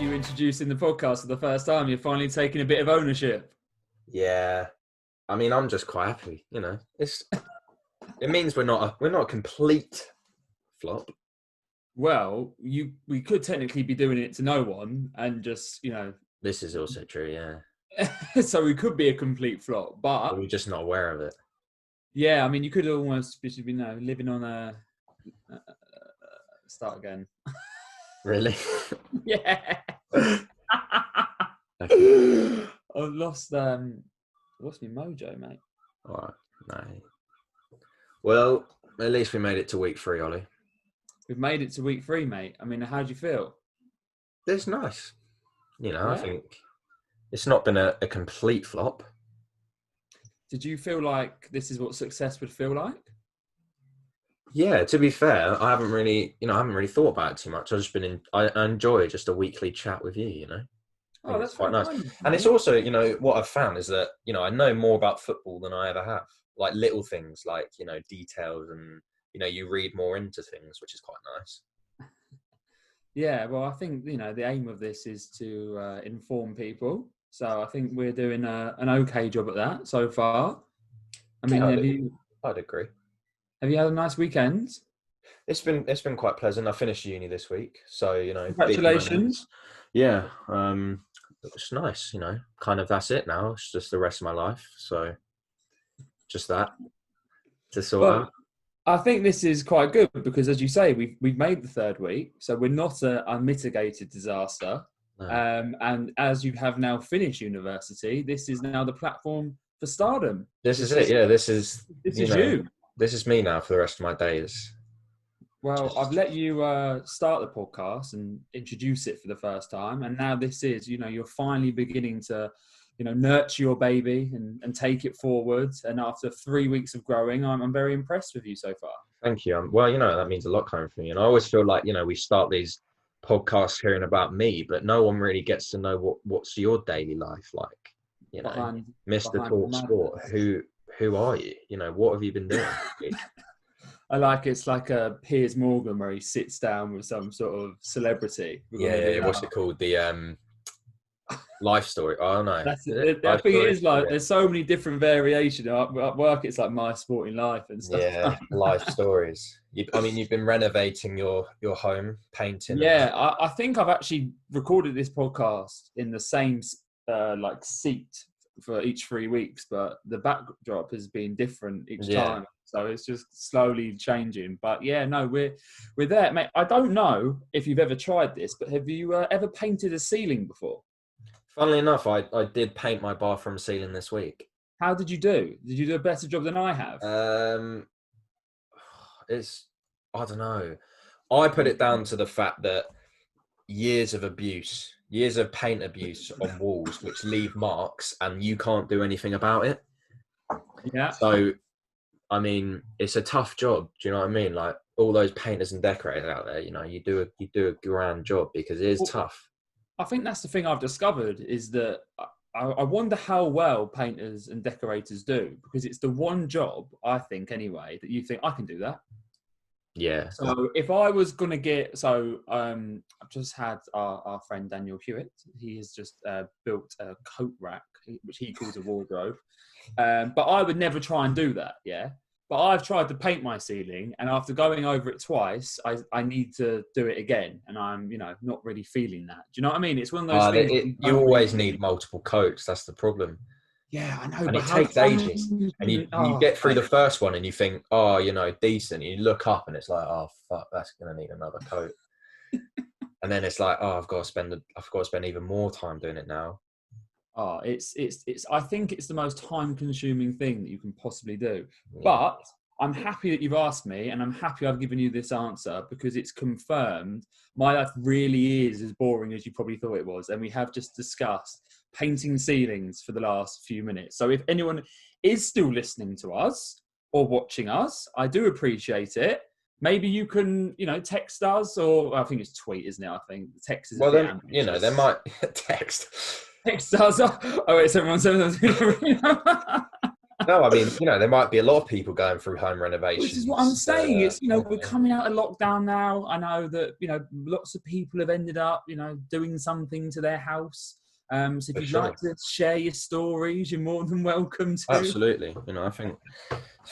you introducing the podcast for the first time. You're finally taking a bit of ownership. Yeah, I mean, I'm just quite happy. It means we're not a complete flop. Well, we could technically be doing it to no one and just, This is also true, yeah. so we could be a complete flop, but We're just not aware of it. yeah, I mean, you could almost be, living on start again. Really? Yeah. Okay. I've lost my mojo, mate. All right, no. Well, at least we made it to week 3, Ollie. We've made it to week 3, mate. I mean, how do you feel? It's nice. Yeah. I think it's not been a complete flop. Did you feel like this is what success would feel like? Yeah, to be fair, I haven't really thought about it too much. I enjoy just a weekly chat with you, Oh, that's quite nice. Funny, and it's also, what I've found is that, I know more about football than I ever have. Like little things like, details and, you read more into things, which is quite nice. Yeah, well, I think, the aim of this is to inform people. So I think we're doing an okay job at that so far. I mean, I'd agree. Have you had a nice weekend? It's been quite pleasant. I finished uni this week, so Congratulations. Yeah, it's nice. Kind of that's it now. It's just the rest of my life. So just that to sort out. I think this is quite good because, as you say, we've made the 3rd week, so we're not a unmitigated disaster. No. And as you have now finished university, this is now the platform for stardom. This is it. Yeah, this is you. This is me now for the rest of my days. Well, I've let you start the podcast and introduce it for the first time. And now this is, you're finally beginning to, nurture your baby and take it forward. And after 3 weeks of growing, I'm very impressed with you so far. Thank you. Well, that means a lot coming from you. And I always feel like, we start these podcasts hearing about me, but no one really gets to know what's your daily life like. Mr. Talk Sport, who are you? What have you been doing? I like it's like a Piers Morgan where he sits down with some sort of celebrity. Yeah. What's it called? The life story. Oh no, I think it is like there's so many different variations. At work, it's like My Sporting Life and stuff. Yeah, life stories. You've been renovating your home, painting. Yeah, I think I've actually recorded this podcast in the same seat for each 3 weeks, but the backdrop has been different each time. So it's just slowly changing. But yeah, no, we're there, mate. I don't know if you've ever tried this, but have you ever painted a ceiling before? Funnily enough, I did paint my bathroom ceiling this week. How did you do? Did you do a better job than I have? I don't know. I put it down to the fact that years of paint abuse on walls, which leave marks, and you can't do anything about it. Yeah. So, I mean, it's a tough job. Do you know what I mean? Like all those painters and decorators out there, you do a grand job because it is tough. I think that's the thing I've discovered is that I wonder how well painters and decorators do, because it's the one job, I think anyway, that you think I can do that. Yeah. So if I was going to I've just had our friend Daniel Hewitt. He has just built a coat rack, which he calls a wardrobe. But I would never try and do that, yeah. But I've tried to paint my ceiling, and after going over it twice, I need to do it again, and I'm not really feeling that. Do you know what I mean? It's one of those things. You always need multiple coats. That's the problem. Yeah, I know. And it takes ages. And you get through the first one, and you think, oh, decent. And you look up, and it's like, oh fuck, that's gonna need another coat. And then it's like, oh, I've got to spend even more time doing it now. Oh, it's. I think it's the most time-consuming thing that you can possibly do. Yeah. But I'm happy that you've asked me, and I'm happy I've given you this answer because it's confirmed my life really is as boring as you probably thought it was. And we have just discussed painting ceilings for the last few minutes. So if anyone is still listening to us or watching us, I do appreciate it. Maybe you can, text us, or I think it's tweet, isn't it? I think text is. Well, then they might text. Text us. Oh wait, 717. No, I mean, there might be a lot of people going through home Which is what I'm renovations. saying. It's, we're coming out of lockdown now. I know that, lots of people have ended up, doing something to their house. So if For you'd sure. like to share your stories, you're more than welcome to. Absolutely. I think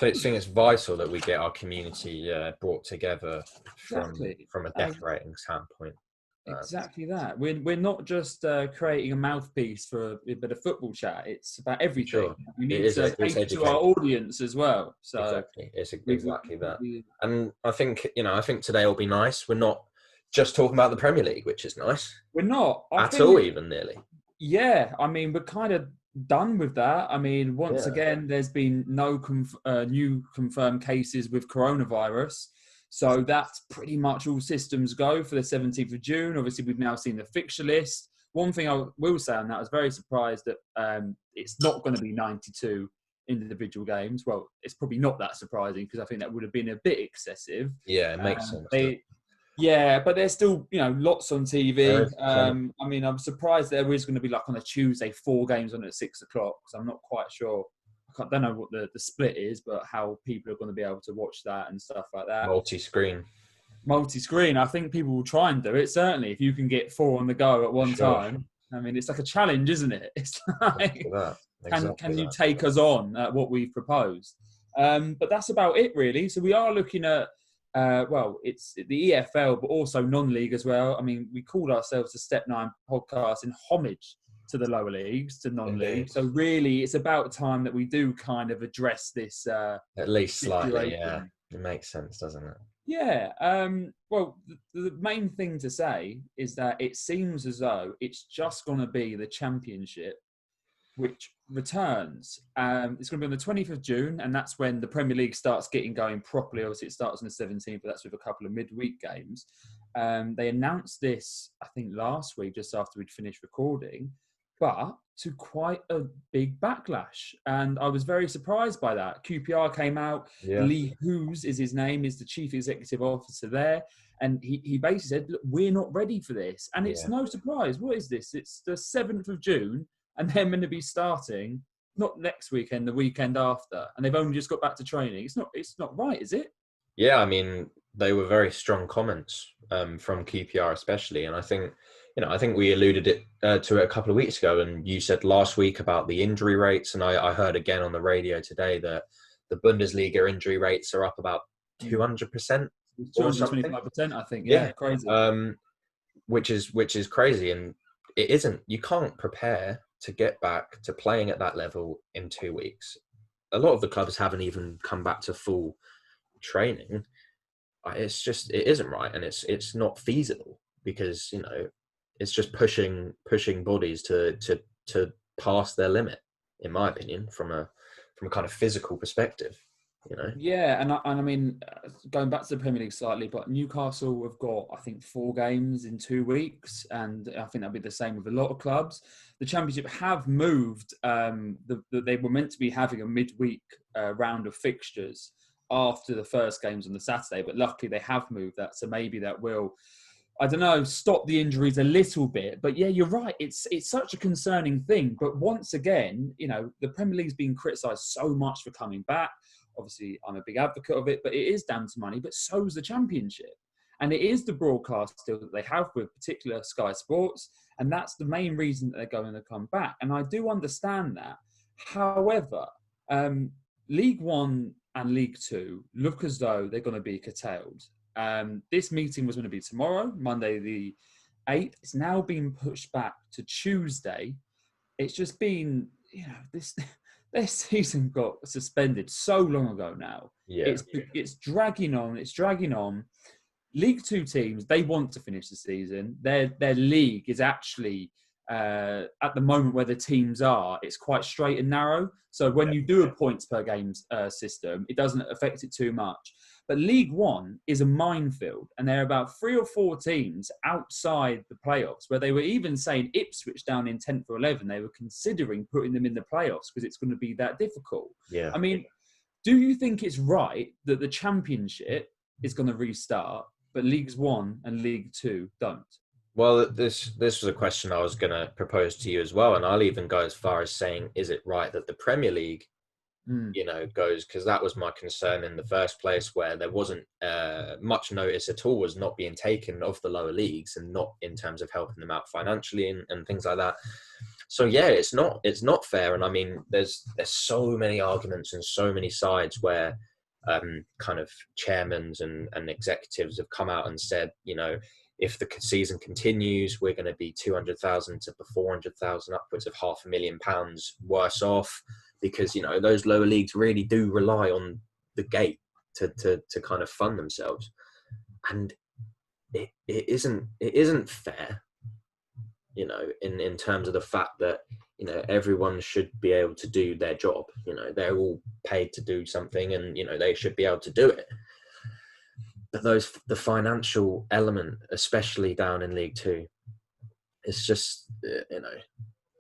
it's vital that we get our community brought together Exactly. from a decorating standpoint. Exactly that. We're not just creating a mouthpiece for a bit of football chat. It's about everything. Sure. We need to cater to our audience as well. So exactly, it's exactly that. And I think today will be nice. We're not just talking about the Premier League, which is nice. We're not at all, even nearly. Yeah, I mean, we're kind of done with that. I mean, once again, there's been no new confirmed cases with coronavirus. So that's pretty much all systems go for the 17th of June. Obviously, we've now seen the fixture list. One thing I will say on that, I was very surprised that it's not going to be 92 individual games. Well, it's probably not that surprising because I think that would have been a bit excessive. Yeah, it makes sense. Yeah, but there's still, lots on TV. I mean, I'm surprised there is going to be, like, on a Tuesday, 4 games on at 6 o'clock, because I'm not quite sure. I don't know what the split is, but how people are going to be able to watch that and stuff like that. Multi-screen. I think people will try and do it, certainly, if you can get 4 on the go at one time. I mean, it's like a challenge, isn't it? It's like, can you take us on at what we've proposed? But that's about it, really. So we are looking at, it's the EFL, but also non-league as well. I mean, we called ourselves the Step 9 podcast in homage to the lower leagues, to non-league. Indeed. So really, it's about time that we do kind of address this. At least slightly, yeah. It makes sense, doesn't it? Yeah. Well, the main thing to say is that it seems as though it's just going to be the Championship which returns. It's going to be on the 20th of June, and that's when the Premier League starts getting going properly. Obviously, it starts on the 17th, but that's with a couple of midweek games. They announced this, I think, last week, just after we'd finished recording, but to quite a big backlash. And I was very surprised by that. QPR came out. Yeah. Lee Hoos is his name, is the chief executive officer there. And he basically said, look, we're not ready for this. And it's no surprise. What is this? It's the 7th of June. And they're going to be starting not next weekend, the weekend after, and they've only just got back to training. It's not right, is it? Yeah, I mean, they were very strong comments from QPR especially, and I think we alluded to it a couple of weeks ago, and you said last week about the injury rates, and I heard again on the radio today that the Bundesliga injury rates are up about 200%, 225%, I think. Yeah, crazy. Which is crazy, and it isn't. You can't prepare to get back to playing at that level in 2 weeks. A lot of the clubs haven't even come back to full training. It isn't right, and it's not feasible because it's just pushing bodies to pass their limit, in my opinion, from a kind of physical perspective. Yeah, and I mean, going back to the Premier League slightly, but Newcastle have got, I think, 4 games in 2 weeks, and I think that'll be the same with a lot of clubs. The Championship have moved. They were meant to be having a midweek round of fixtures after the first games on the Saturday, but luckily they have moved that, so maybe that will, I don't know, stop the injuries a little bit. But yeah, you're right. It's such a concerning thing. But once again, the Premier League's been criticised so much for coming back. Obviously, I'm a big advocate of it, but it is down to money. But so is the Championship. And it is the broadcast deal that they have with particular Sky Sports. And that's the main reason that they're going to come back. And I do understand that. However, League One and League Two look as though they're going to be curtailed. This meeting was going to be tomorrow, Monday the 8th. It's now been pushed back to Tuesday. It's just been, their season got suspended so long ago now. Yeah. It's dragging on. It's dragging on. League Two teams, they want to finish the season. Their league is actually, at the moment where the teams are, it's quite straight and narrow. So when you do a points per game system, it doesn't affect it too much. But League One is a minefield, and there are about 3 or 4 teams outside the playoffs, where they were even saying Ipswich down in 10th or 11th, they were considering putting them in the playoffs because it's going to be that difficult. Yeah. I mean, do you think it's right that the Championship is going to restart, but Leagues One and League Two don't? Well, this was a question I was going to propose to you as well, and I'll even go as far as saying, is it right that the Premier League goes, because that was my concern in the first place, where there wasn't much notice at all was not being taken of the lower leagues, and not in terms of helping them out financially and things like that. So yeah, it's not fair. And I mean, there's so many arguments and so many sides where kind of chairmen and executives have come out and said, if the season continues, we're going to be 200,000 to 400,000, upwards of £500,000 worse off, because those lower leagues really do rely on the gate to kind of fund themselves, and it isn't fair, in terms of the fact that everyone should be able to do their job. They're all paid to do something, and they should be able to do it. But the financial element, especially down in League Two, it's just it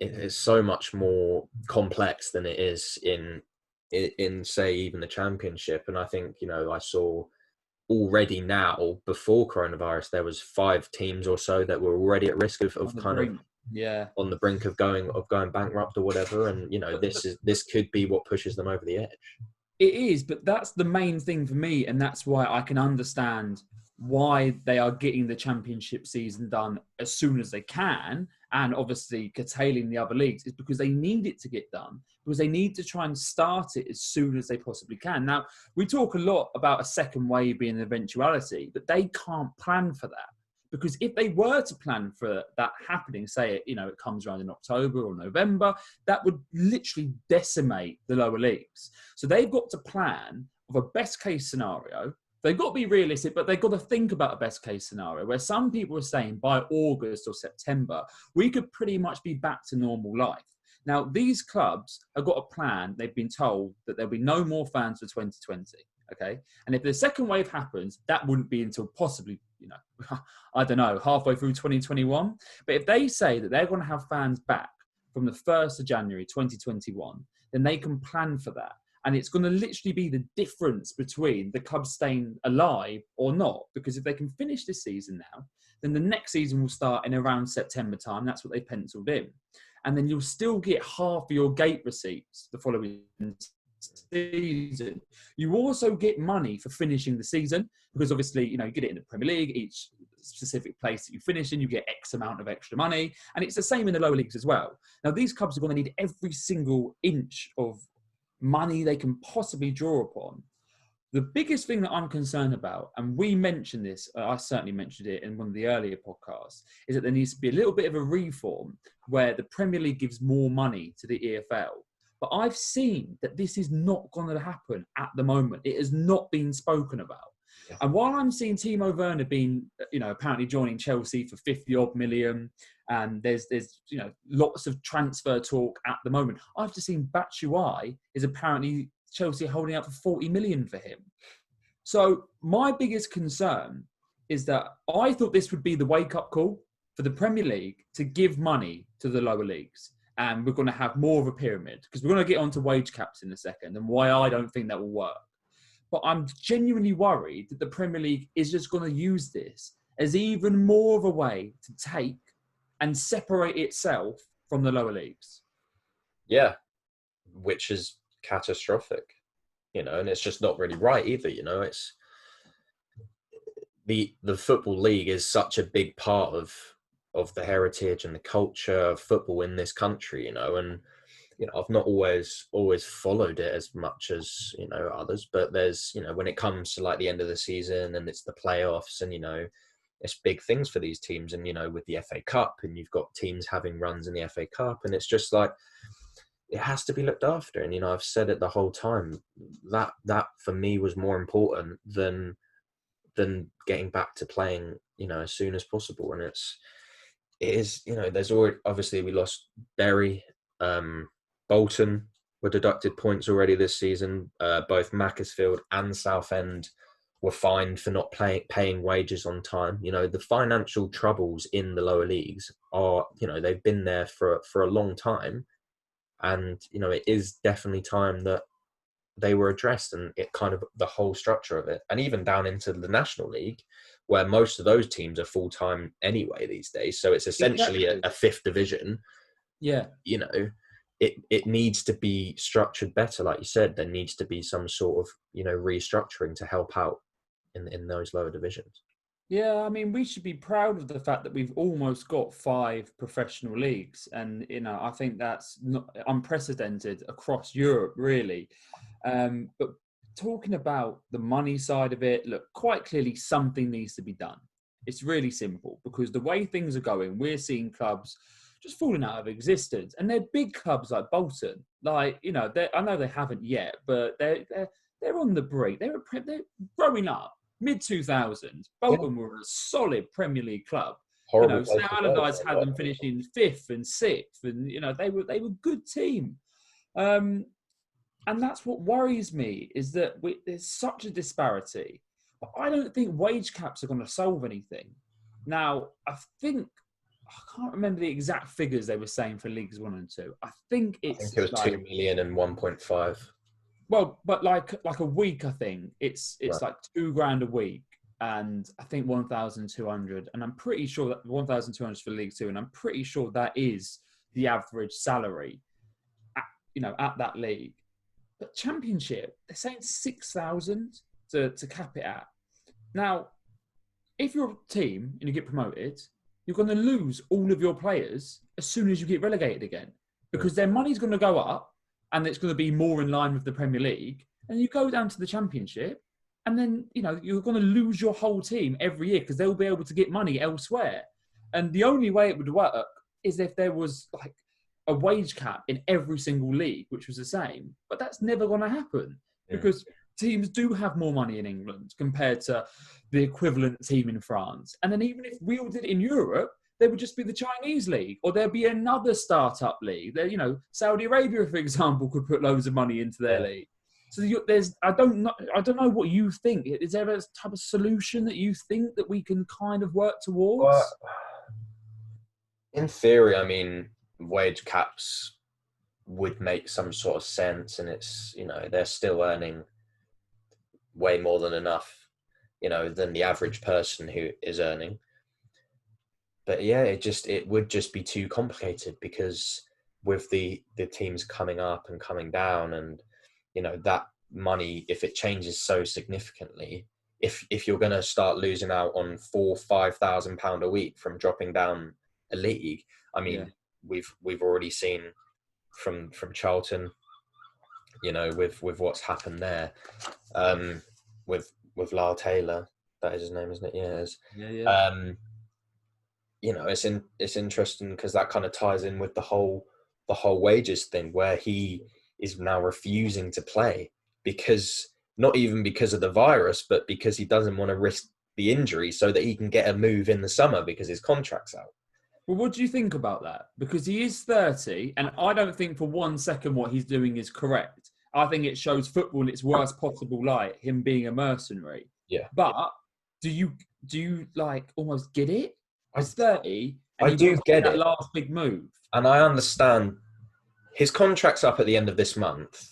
is so much more complex than it is in say even the Championship. And I think I saw already now, before coronavirus, there was 5 teams or so that were already at risk of on the brink of going bankrupt or whatever. And this could be what pushes them over the edge. It is, but that's the main thing for me, and that's why I can understand why they are getting the Championship season done as soon as they can, and obviously curtailing the other leagues, is because they need it to get done, because they need to try and start it as soon as they possibly can. Now, we talk a lot about a second wave being an eventuality, but they can't plan for that. Because if they were to plan for that happening, say it comes around in October or November, that would literally decimate the lower leagues. So they've got to plan of a best case scenario. They've got to be realistic, but they've got to think about a best case scenario, where some people are saying by August or September, we could pretty much be back to normal life. Now, these clubs have got a plan. They've been told that there'll be no more fans for 2020. Okay. And if the second wave happens, that wouldn't be until possibly, I don't know, halfway through 2021. But if they say that they're going to have fans back from the 1st of January 2021, then they can plan for that. And it's going to literally be the difference between the club staying alive or not. Because if they can finish this season now, then the next season will start in around September time. That's what they penciled in. And then you'll still get half of your gate receipts the following season. You also get money for finishing the season, because obviously, you get it in the Premier League. Each specific place that you finish in, you get X amount of extra money. And it's the same in the lower leagues as well. Now, these clubs are going to need every single inch of money they can possibly draw upon. The biggest thing that I'm concerned about, and we mentioned this, I certainly mentioned it in one of the earlier podcasts, is that there needs to be a little bit of a reform where the Premier League gives more money to the EFL. But I've seen that this is not going to happen at the moment. It has not been spoken about. Yeah. And while I'm seeing Timo Werner being, apparently joining Chelsea for 50 odd million, and there's lots of transfer talk at the moment, I've just seen Batshuayi is apparently Chelsea holding out for 40 million for him. So my biggest concern is that I thought this would be the wake-up call for the Premier League to give money to the lower leagues. And we're going to have more of a pyramid, because we're going to get onto wage caps in a second and why I don't think that will work. But I'm genuinely worried that the Premier League is just going to use this as even more of a way to take and separate itself from the lower leagues. Yeah, which is catastrophic, and it's just not really right either. It's the Football League is such a big part of the heritage and the culture of football in this country, and I've not always followed it as much as others, but there's when it comes to like the end of the season and it's the playoffs, and it's big things for these teams, and with the FA Cup, and you've got teams having runs in the FA Cup, and it's just like it has to be looked after. And I've said it the whole time that for me was more important than getting back to playing as soon as possible. And it is there's already, obviously we lost Bury, Bolton were deducted points already this season. Both Macclesfield and Southend were fined for not paying wages on time. The financial troubles in the lower leagues are, they've been there for a long time. And, it is definitely time that they were addressed, and it kind of the whole structure of it. And even down into the National League, where most of those teams are full-time anyway these days. So it's essentially a fifth division. Yeah. it needs to be structured better. Like you said, there needs to be some sort of, restructuring to help out in those lower divisions. Yeah, I mean, we should be proud of the fact that we've almost got 5 professional leagues. And, I think that's not unprecedented across Europe, really. But talking about the money side of it, look, quite clearly something needs to be done. It's really simple, because the way things are going, we're seeing clubs just falling out of existence. And they're big clubs like Bolton. Like, I know they haven't yet, but they're on the brink. They're growing up. Mid-2000s, Bolton were a solid Premier League club. Horrible. Sam Allardyce had them finishing 5th and 6th, and they were a good team. And that's what worries me, is that there's such a disparity. But I don't think wage caps are going to solve anything. Now, I can't remember the exact figures they were saying for Leagues 1 and 2. I think it was like 2 million and 1.5. Well, but like a week, I think it's right. Like $2,000 a week, and I think 1,200, and I'm pretty sure that 1,200 for League 2, and I'm pretty sure that is the average salary, at that league. But Championship, they're saying 6,000 to cap it at. Now, if you're a team and you get promoted, you're going to lose all of your players as soon as you get relegated again, because their money's going to go up. And it's going to be more in line with the Premier League. And you go down to the Championship, and then, you're going to lose your whole team every year, because they'll be able to get money elsewhere. And the only way it would work is if there was like a wage cap in every single league, which was the same. But that's never going to happen, because teams do have more money in England compared to the equivalent team in France. And then even if we all did it in Europe, there would just be the Chinese league, or there'd be another startup league. There, Saudi Arabia, for example, could put loads of money into their league. So I don't know what you think. Is there a type of solution that you think that we can kind of work towards? Well, in theory, I mean, wage caps would make some sort of sense, and it's, they're still earning way more than enough, than the average person who is earning. But yeah, it would just be too complicated, because with the teams coming up and coming down, and that money, if it changes so significantly, if you're going to start losing out on £4,000-5,000 a week from dropping down a league, I mean, we've already seen from Charlton, with what's happened there, with Lyle Taylor, that is his name, isn't it? Yeah, it is. Yeah. It's interesting, because that kind of ties in with the whole wages thing, where he is now refusing to play, because not even because of the virus, but because he doesn't want to risk the injury so that he can get a move in the summer because his contract's out. Well, what do you think about that? Because he is 30, and I don't think for 1 second what he's doing is correct. I think it shows football in its worst possible light, him being a mercenary. Yeah. But do you like almost get it? He's 30, and I do get that it. Last big move. And I understand his contract's up at the end of this month.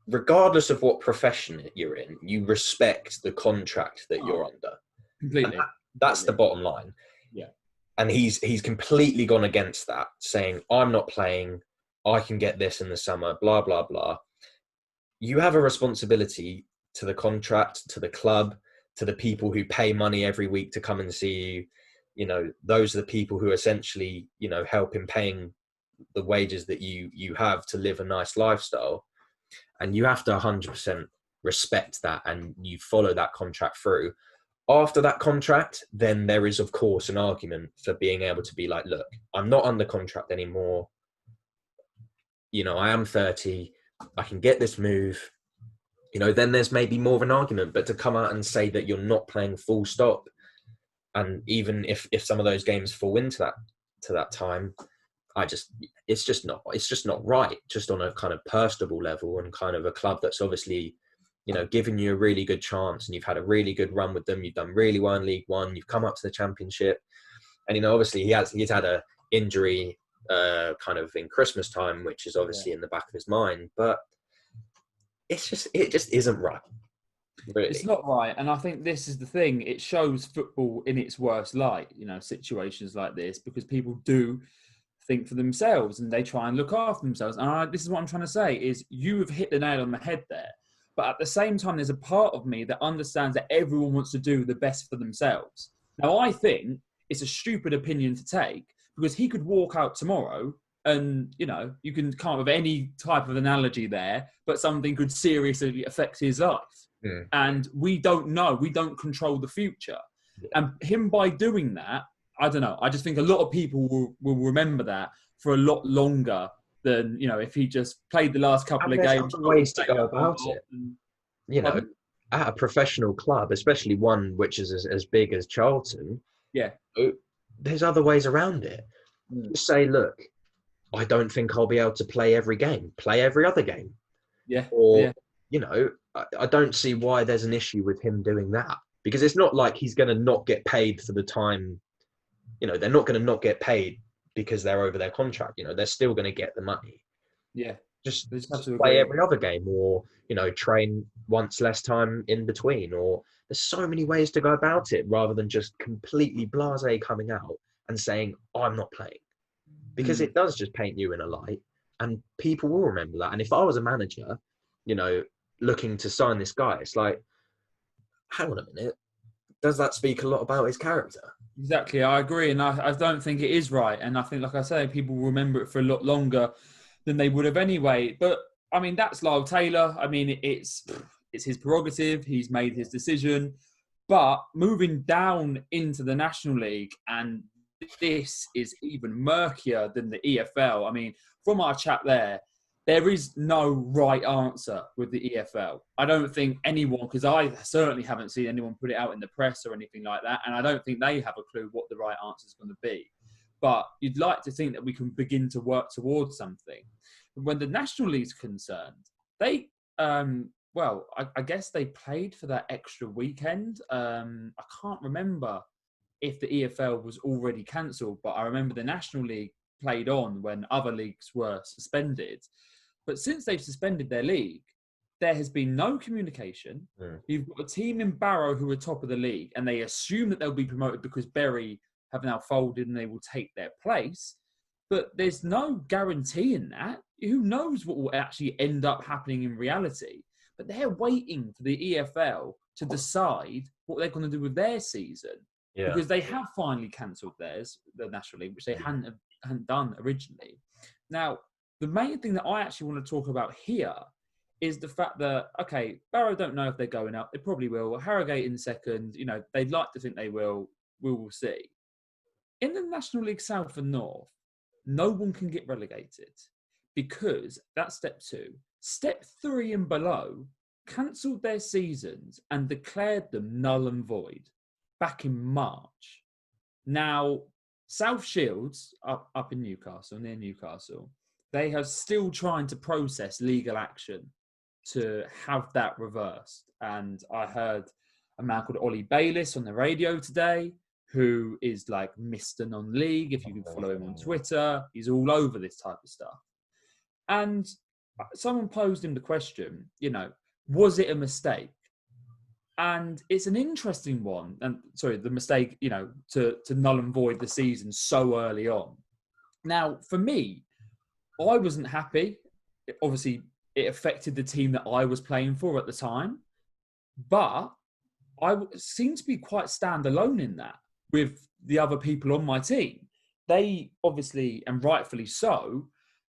Regardless of what profession you're in, you respect the contract that you're under. Completely. That's the bottom line. Yeah. And he's completely gone against that, saying, I'm not playing, I can get this in the summer, blah, blah, blah. You have a responsibility to the contract, to the club, to the people who pay money every week to come and see you. Those are the people who essentially, help in paying the wages that you have to live a nice lifestyle. And you have to 100% respect that, and you follow that contract through. After that contract, then there is, of course, an argument for being able to be like, look, I'm not under contract anymore. I am 30. I can get this move. Then there's maybe more of an argument. But to come out and say that you're not playing full stop, and even if some of those games fall into that time, it's just not right, just on a kind of personable level, and kind of a club that's obviously, given you a really good chance, and you've had a really good run with them. You've done really well in League One. You've come up to the Championship, and obviously he's had a injury kind of in Christmas time, which is obviously in the back of his mind. But it just isn't right. Really. It's not right. And I think this is the thing. It shows football in its worst light, situations like this, because people do think for themselves and they try and look after themselves. And this is what I'm trying to say is you have hit the nail on the head there. But at the same time, there's a part of me that understands that everyone wants to do the best for themselves. Now, I think it's a stupid opinion to take because he could walk out tomorrow and, you know, you can come up with any type of analogy there, but something could seriously affect his life. Mm. And we don't know. We don't control the future. Yeah. And him by doing that, I don't know. I just think a lot of people will remember that for a lot longer than, you know, if he just played the last couple of games. Other ways to go about it. You know, at a professional club, especially one which is as big as Charlton, yeah, there's other ways around it. Just say, look, I don't think I'll be able to play every game. Play every other game. Yeah. Or, you know, I don't see why there's an issue with him doing that. Because it's not like he's going to not get paid for the time. You know, they're not going to not get paid because they're over their contract. You know, they're still going to get the money. Yeah. Just play every other game, or, you know, train once less time in between. Or there's so many ways to go about it rather than just completely blasé coming out and saying, oh, I'm not playing. Because it does just paint you in a light and people will remember that. And if I was a manager, you know, looking to sign this guy, it's like, hang on a minute. Does that speak a lot about his character? Exactly. I agree. And I don't think it is right. And I think, like I say, people will remember it for a lot longer than they would have anyway. But, I mean, that's Lyle Taylor. I mean, it's his prerogative. He's made his decision. But moving down into the National League, and this is even murkier than the EFL. I mean, from our chat there is no right answer with the EFL. I don't think anyone, because I certainly haven't seen anyone put it out in the press or anything like that, and I don't think they have a clue what the right answer is going to be. But you'd like to think that we can begin to work towards something. When the National League's concerned, they, I guess they played for that extra weekend. I can't remember if the EFL was already cancelled, but I remember the National League played on when other leagues were suspended. But since they've suspended their league, there has been no communication. You've got a team in Barrow who are top of the league, and they assume that they'll be promoted because Bury have now folded and they will take their place. But there's no guarantee in that. Who knows what will actually end up happening in reality? But they're waiting for the EFL to decide what they're going to do with their season. Yeah. Because they have finally cancelled theirs, the National League, which they hadn't done originally. Now, the main thing that I actually want to talk about here is the fact that, okay, Barrow don't know if they're going up. They probably will. Harrogate in second. You know, they'd like to think they will. We will see. In the National League South and North, no one can get relegated because that's step 2. Step 3 and below cancelled their seasons and declared them null and void back in March. Now, South Shields, up in Newcastle, near Newcastle, they are still trying to process legal action to have that reversed. And I heard a man called Ollie Bayliss on the radio today, who is like Mr. Non-League. If you can follow him on Twitter, he's all over this type of stuff. And someone posed him the question, you know, was it a mistake? And it's an interesting one. And sorry, the mistake, you know, to null and void the season so early on. Now, for me, I wasn't happy. Obviously, it affected the team that I was playing for at the time. But I seemed to be quite standalone in that with the other people on my team. They obviously, and rightfully so,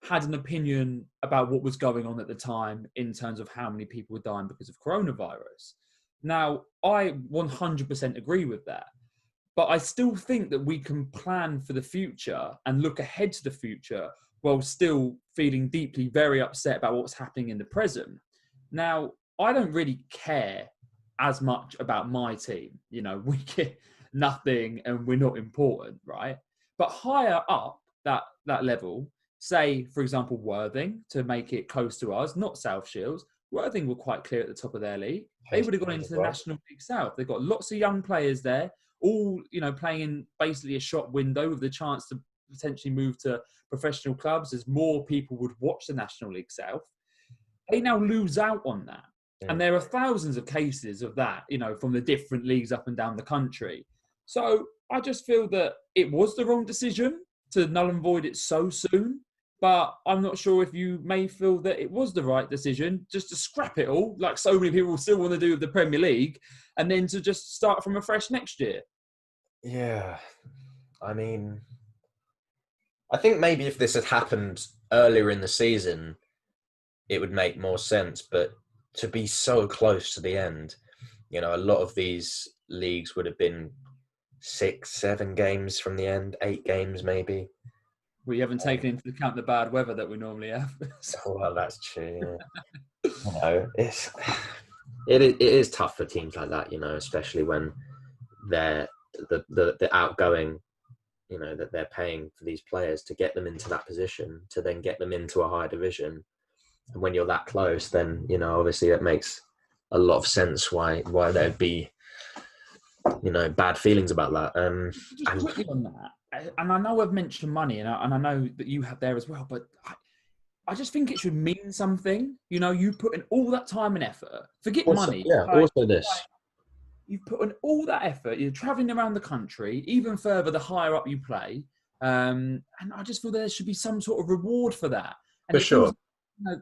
had an opinion about what was going on at the time in terms of how many people were dying because of coronavirus. Now, I 100% agree with that. But I still think that we can plan for the future and look ahead to the future while still feeling deeply very upset about what's happening in the present. Now, I don't really care as much about my team. You know, we get nothing and we're not important, right? But higher up that level, say, for example, Worthing, to make it close to us, not South Shields, Worthing were quite clear at the top of their league. They would have gone into the National League South. They've got lots of young players there, all, you know, playing in basically a shop window with the chance to potentially move to professional clubs as more people would watch the National League South. They now lose out on that. Yeah. And there are thousands of cases of that, you know, from the different leagues up and down the country. So I just feel that it was the wrong decision. to null and void it so soon. But I'm not sure if you may feel that it was the right decision just to scrap it all, like so many people still want to do with the Premier League, and then to just start from afresh next year. Yeah. I mean, I think maybe if this had happened earlier in the season, it would make more sense. But to be so close to the end, a lot of these leagues would have been 6, 7 games from the end, 8 games maybe. We haven't taken into account the bad weather that we normally have. Well, that's true. Yeah. It is tough for teams like that, especially when they're the outgoing, that they're paying for these players to get them into that position, to then get them into a higher division. And when you're that close, then obviously it makes a lot of sense why there'd be bad feelings about that. Just quickly on that, and I know I've mentioned money, and I know that you have there as well, but I just think it should mean something. You put in all that time and effort. Forget money. Yeah. Also, this. You've put in all that effort. You're traveling around the country, even further the higher up you play, and I just feel there should be some sort of reward for that. And for sure,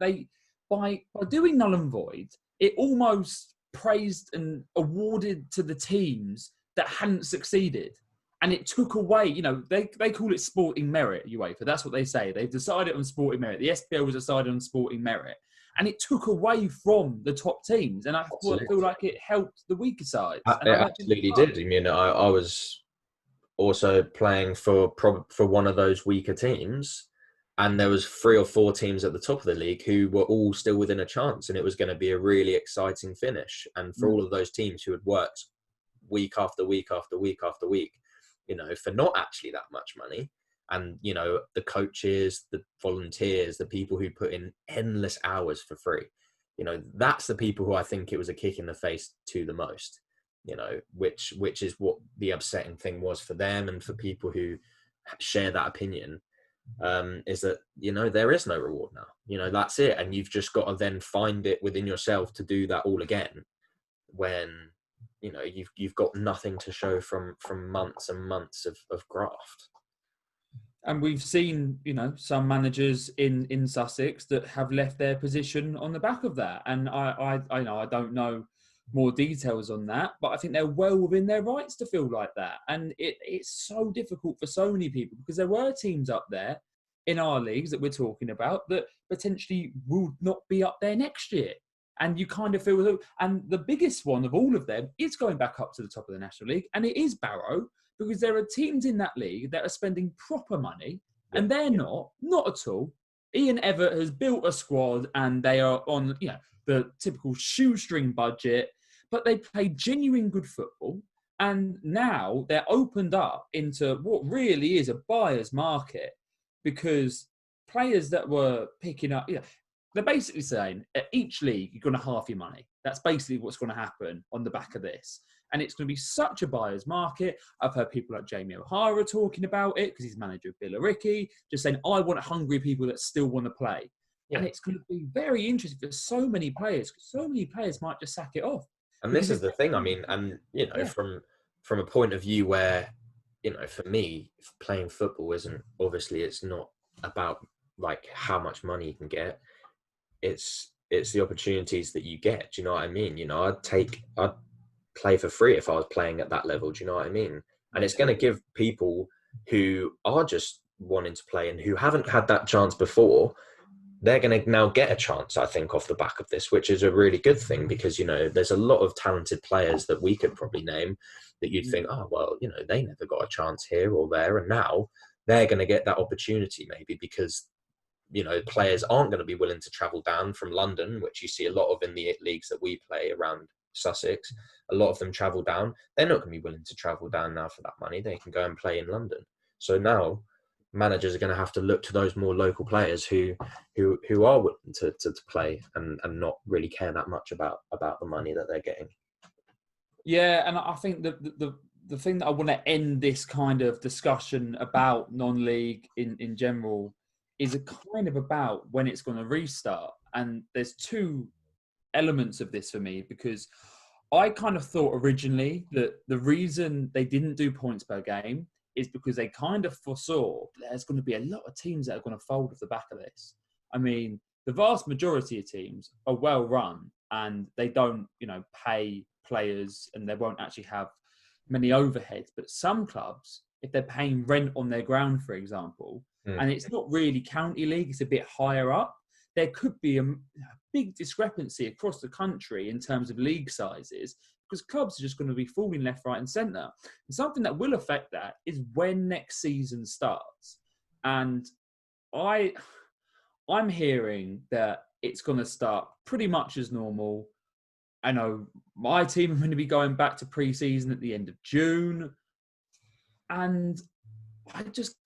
they by doing null and void, it almost praised and awarded to the teams that hadn't succeeded. And it took away, they call it sporting merit, UEFA. That's what they say. They've decided on sporting merit. The SPL was decided on sporting merit. And it took away from the top teams. And I feel like it helped the weaker sides. It absolutely did. I was also playing for one of those weaker teams. And there was 3 or 4 teams at the top of the league who were all still within a chance. And it was going to be a really exciting finish. And for all of those teams who had worked week after week after week after week, for not actually that much money. And, the coaches, the volunteers, the people who put in endless hours for free, that's the people who I think it was a kick in the face to the most, which is what the upsetting thing was for them and for people who share that opinion, is that, there is no reward now, that's it. And you've just got to then find it within yourself to do that all again when, you've got nothing to show from months and months of graft. And we've seen, some managers in Sussex that have left their position on the back of that. And I don't know more details on that, but I think they're well within their rights to feel like that. And it's so difficult for so many people because there were teams up there in our leagues that we're talking about that potentially will not be up there next year. And you kind of feel, and the biggest one of all of them is going back up to the top of the National League, and it is Barrow, because there are teams in that league that are spending proper money, and they're not at all. Ian Everett has built a squad, and they are on the typical shoestring budget, but they play genuine good football, and now they're opened up into what really is a buyer's market, because players that were picking up, they're basically saying at each league, you're going to half your money. That's basically what's going to happen on the back of this. And it's going to be such a buyer's market. I've heard people like Jamie O'Hara talking about it because he's manager of Billericay, just saying, I want hungry people that still want to play. Yeah. And it's going to be very interesting for so many players, because so many players might just sack it off. And this is the thing, from a point of view where, for me, playing football it's not about like how much money you can get. It's the opportunities that you get. Do you know what I mean? I'd play for free if I was playing at that level. Do you know what I mean? And it's going to give people who are just wanting to play and who haven't had that chance before, they're going to now get a chance, I think, off the back of this, which is a really good thing because, there's a lot of talented players that we could probably name that you'd think, oh, well, they never got a chance here or there. And now they're going to get that opportunity maybe because players aren't going to be willing to travel down from London, which you see a lot of in the leagues that we play around Sussex. A lot of them travel down. They're not going to be willing to travel down now for that money. They can go and play in London. So now managers are going to have to look to those more local players who are willing to play and not really care that much about the money that they're getting. Yeah, and I think the thing that I want to end this kind of discussion about non-league in general is a kind of about when it's going to restart. And there's 2 elements of this for me, because I kind of thought originally that the reason they didn't do points per game is because they kind of foresaw there's going to be a lot of teams that are going to fold off the back of this. I mean, the vast majority of teams are well run and they don't, pay players and they won't actually have many overheads. But some clubs, if they're paying rent on their ground, for example, and it's not really county league, it's a bit higher up, there could be a big discrepancy across the country in terms of league sizes because clubs are just going to be falling left, right and centre. And something that will affect that is when next season starts. And I'm hearing that it's going to start pretty much as normal. I know my team are going to be going back to pre-season at the end of June. And I just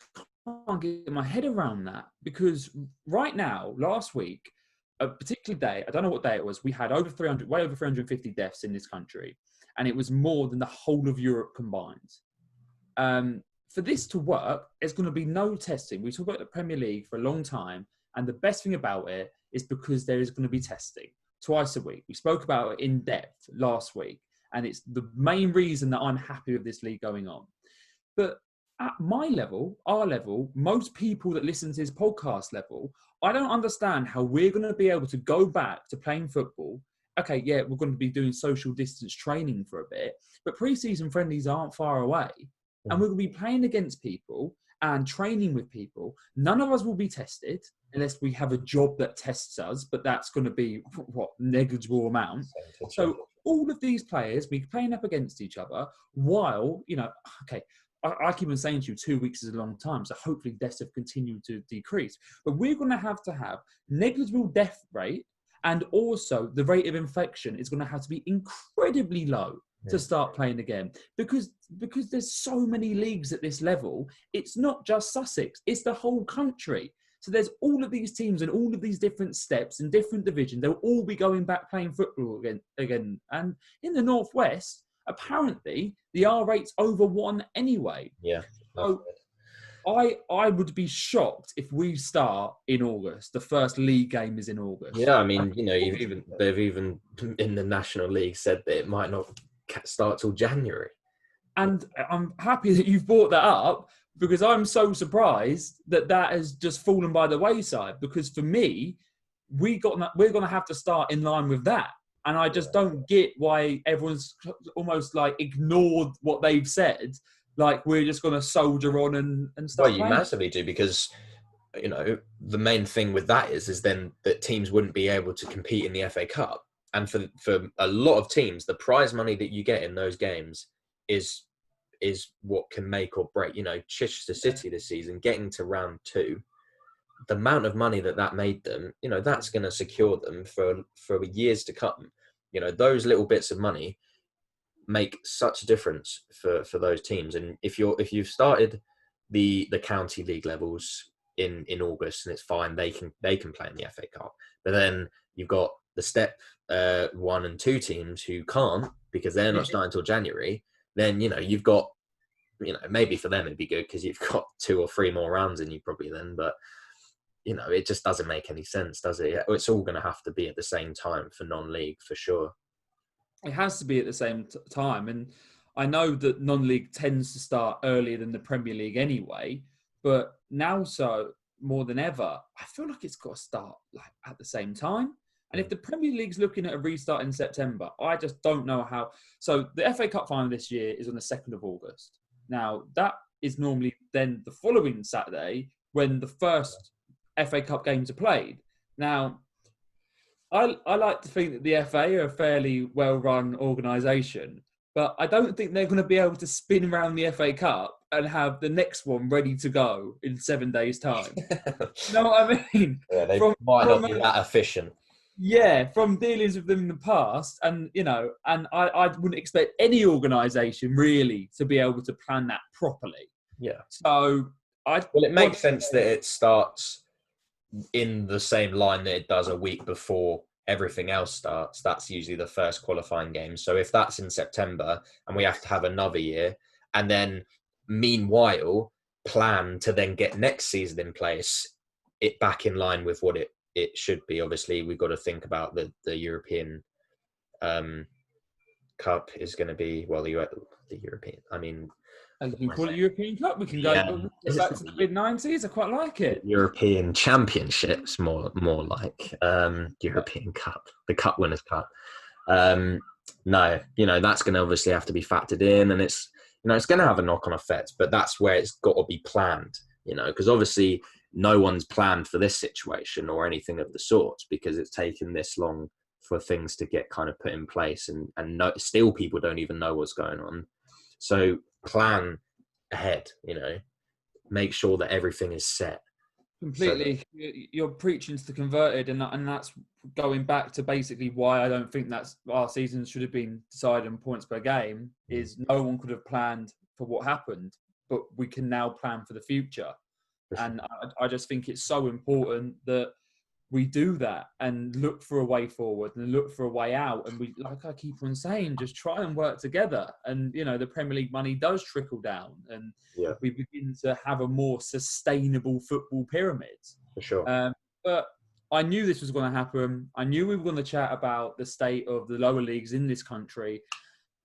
can't get my head around that because right now, last week, a particular day, I don't know what day it was, we had way over 350 deaths in this country. And it was more than the whole of Europe combined. For this to work, there's going to be no testing. We talk about the Premier League for a long time. And the best thing about it is because there is going to be testing twice a week. We spoke about it in depth last week. And it's the main reason that I'm happy with this league going on. But at my level, our level, most people that listen to this podcast level, I don't understand how we're going to be able to go back to playing football. Okay, yeah, we're going to be doing social distance training for a bit, but pre-season friendlies aren't far away. And we're going to be playing against people and training with people. None of us will be tested unless we have a job that tests us, but that's going to be, negligible amount. So all of these players be playing up against each other while, I keep on saying to you 2 weeks is a long time, so hopefully deaths have continued to decrease. But we're going to have negligible death rate, and also the rate of infection is going to have to be incredibly low to start playing again. Because there's so many leagues at this level, it's not just Sussex, it's the whole country. So there's all of these teams and all of these different steps and different divisions. They'll all be going back playing football again. And in the Northwest, apparently the R rate's over 1 anyway. Yeah. So I would be shocked if we start in August. The first league game is in August. Yeah, I mean, they've even in the National League said that it might not start till January. And I'm happy that you've brought that up because I'm so surprised that has just fallen by the wayside. Because for me, we're going to have to start in line with that. And I just don't get why everyone's almost like ignored what they've said. Like we're just going to soldier on and stuff. Well, you massively do because, the main thing with that is then that teams wouldn't be able to compete in the FA Cup. And for a lot of teams, the prize money that you get in those games is what can make or break. Chichester City this season, getting to round 2, the amount of money that made them, that's going to secure them for years to come. Those little bits of money make such a difference for those teams. And if you've started the county league levels in August, and it's fine, they can play in the FA Cup. But then you've got the step 1 and 2 teams who can't because they're not starting until January. Then you've got maybe for them it'd be good because you've got 2 or 3 more rounds in you probably then, but it just doesn't make any sense, does it? It's all going to have to be at the same time for non-league, for sure. It has to be at the same time. And I know that non-league tends to start earlier than the Premier League anyway, but now so more than ever, I feel like it's got to start at the same time. And if the Premier League's looking at a restart in September, I just don't know how. So the FA Cup final this year is on the 2nd of August. Now, that is normally then the following Saturday when the first FA Cup games are played. Now, I like to think that the FA are a fairly well-run organisation, but I don't think they're going to be able to spin around the FA Cup and have the next one ready to go in 7 days' time. You know what I mean? Yeah, they might not be that efficient. Yeah, from dealings with them in the past, and I wouldn't expect any organisation really to be able to plan that properly. Yeah. So it makes sense that it starts in the same line that it does a week before everything else starts. That's usually the first qualifying game. So if that's in September and we have to have another year, and then meanwhile plan to then get next season in place, it back in line with what it should be. Obviously, we've got to think about the European Cup is going to be, well, the European. I mean, you can call it European Cup. We can go back to the mid-90s. I quite like it. European Championships, more like European Cup, the Cup Winners' Cup. No, that's going to obviously have to be factored in, and it's going to have a knock-on effect. But that's where it's got to be planned, because obviously no one's planned for this situation or anything of the sort, because it's taken this long for things to get kind of put in place, and still people don't even know what's going on. So plan ahead, make sure that everything is set. Completely. So, you're preaching to the converted, and that's going back to basically why I don't think that's our season should have been decided on points per game. Is no one could have planned for what happened, but we can now plan for the future. And I just think it's so important that we do that and look for a way forward and look for a way out. And we, like I keep on saying, just try and work together. And, the Premier League money does trickle down, and we begin to have a more sustainable football pyramid. For sure. But I knew this was going to happen. I knew we were going to chat about the state of the lower leagues in this country.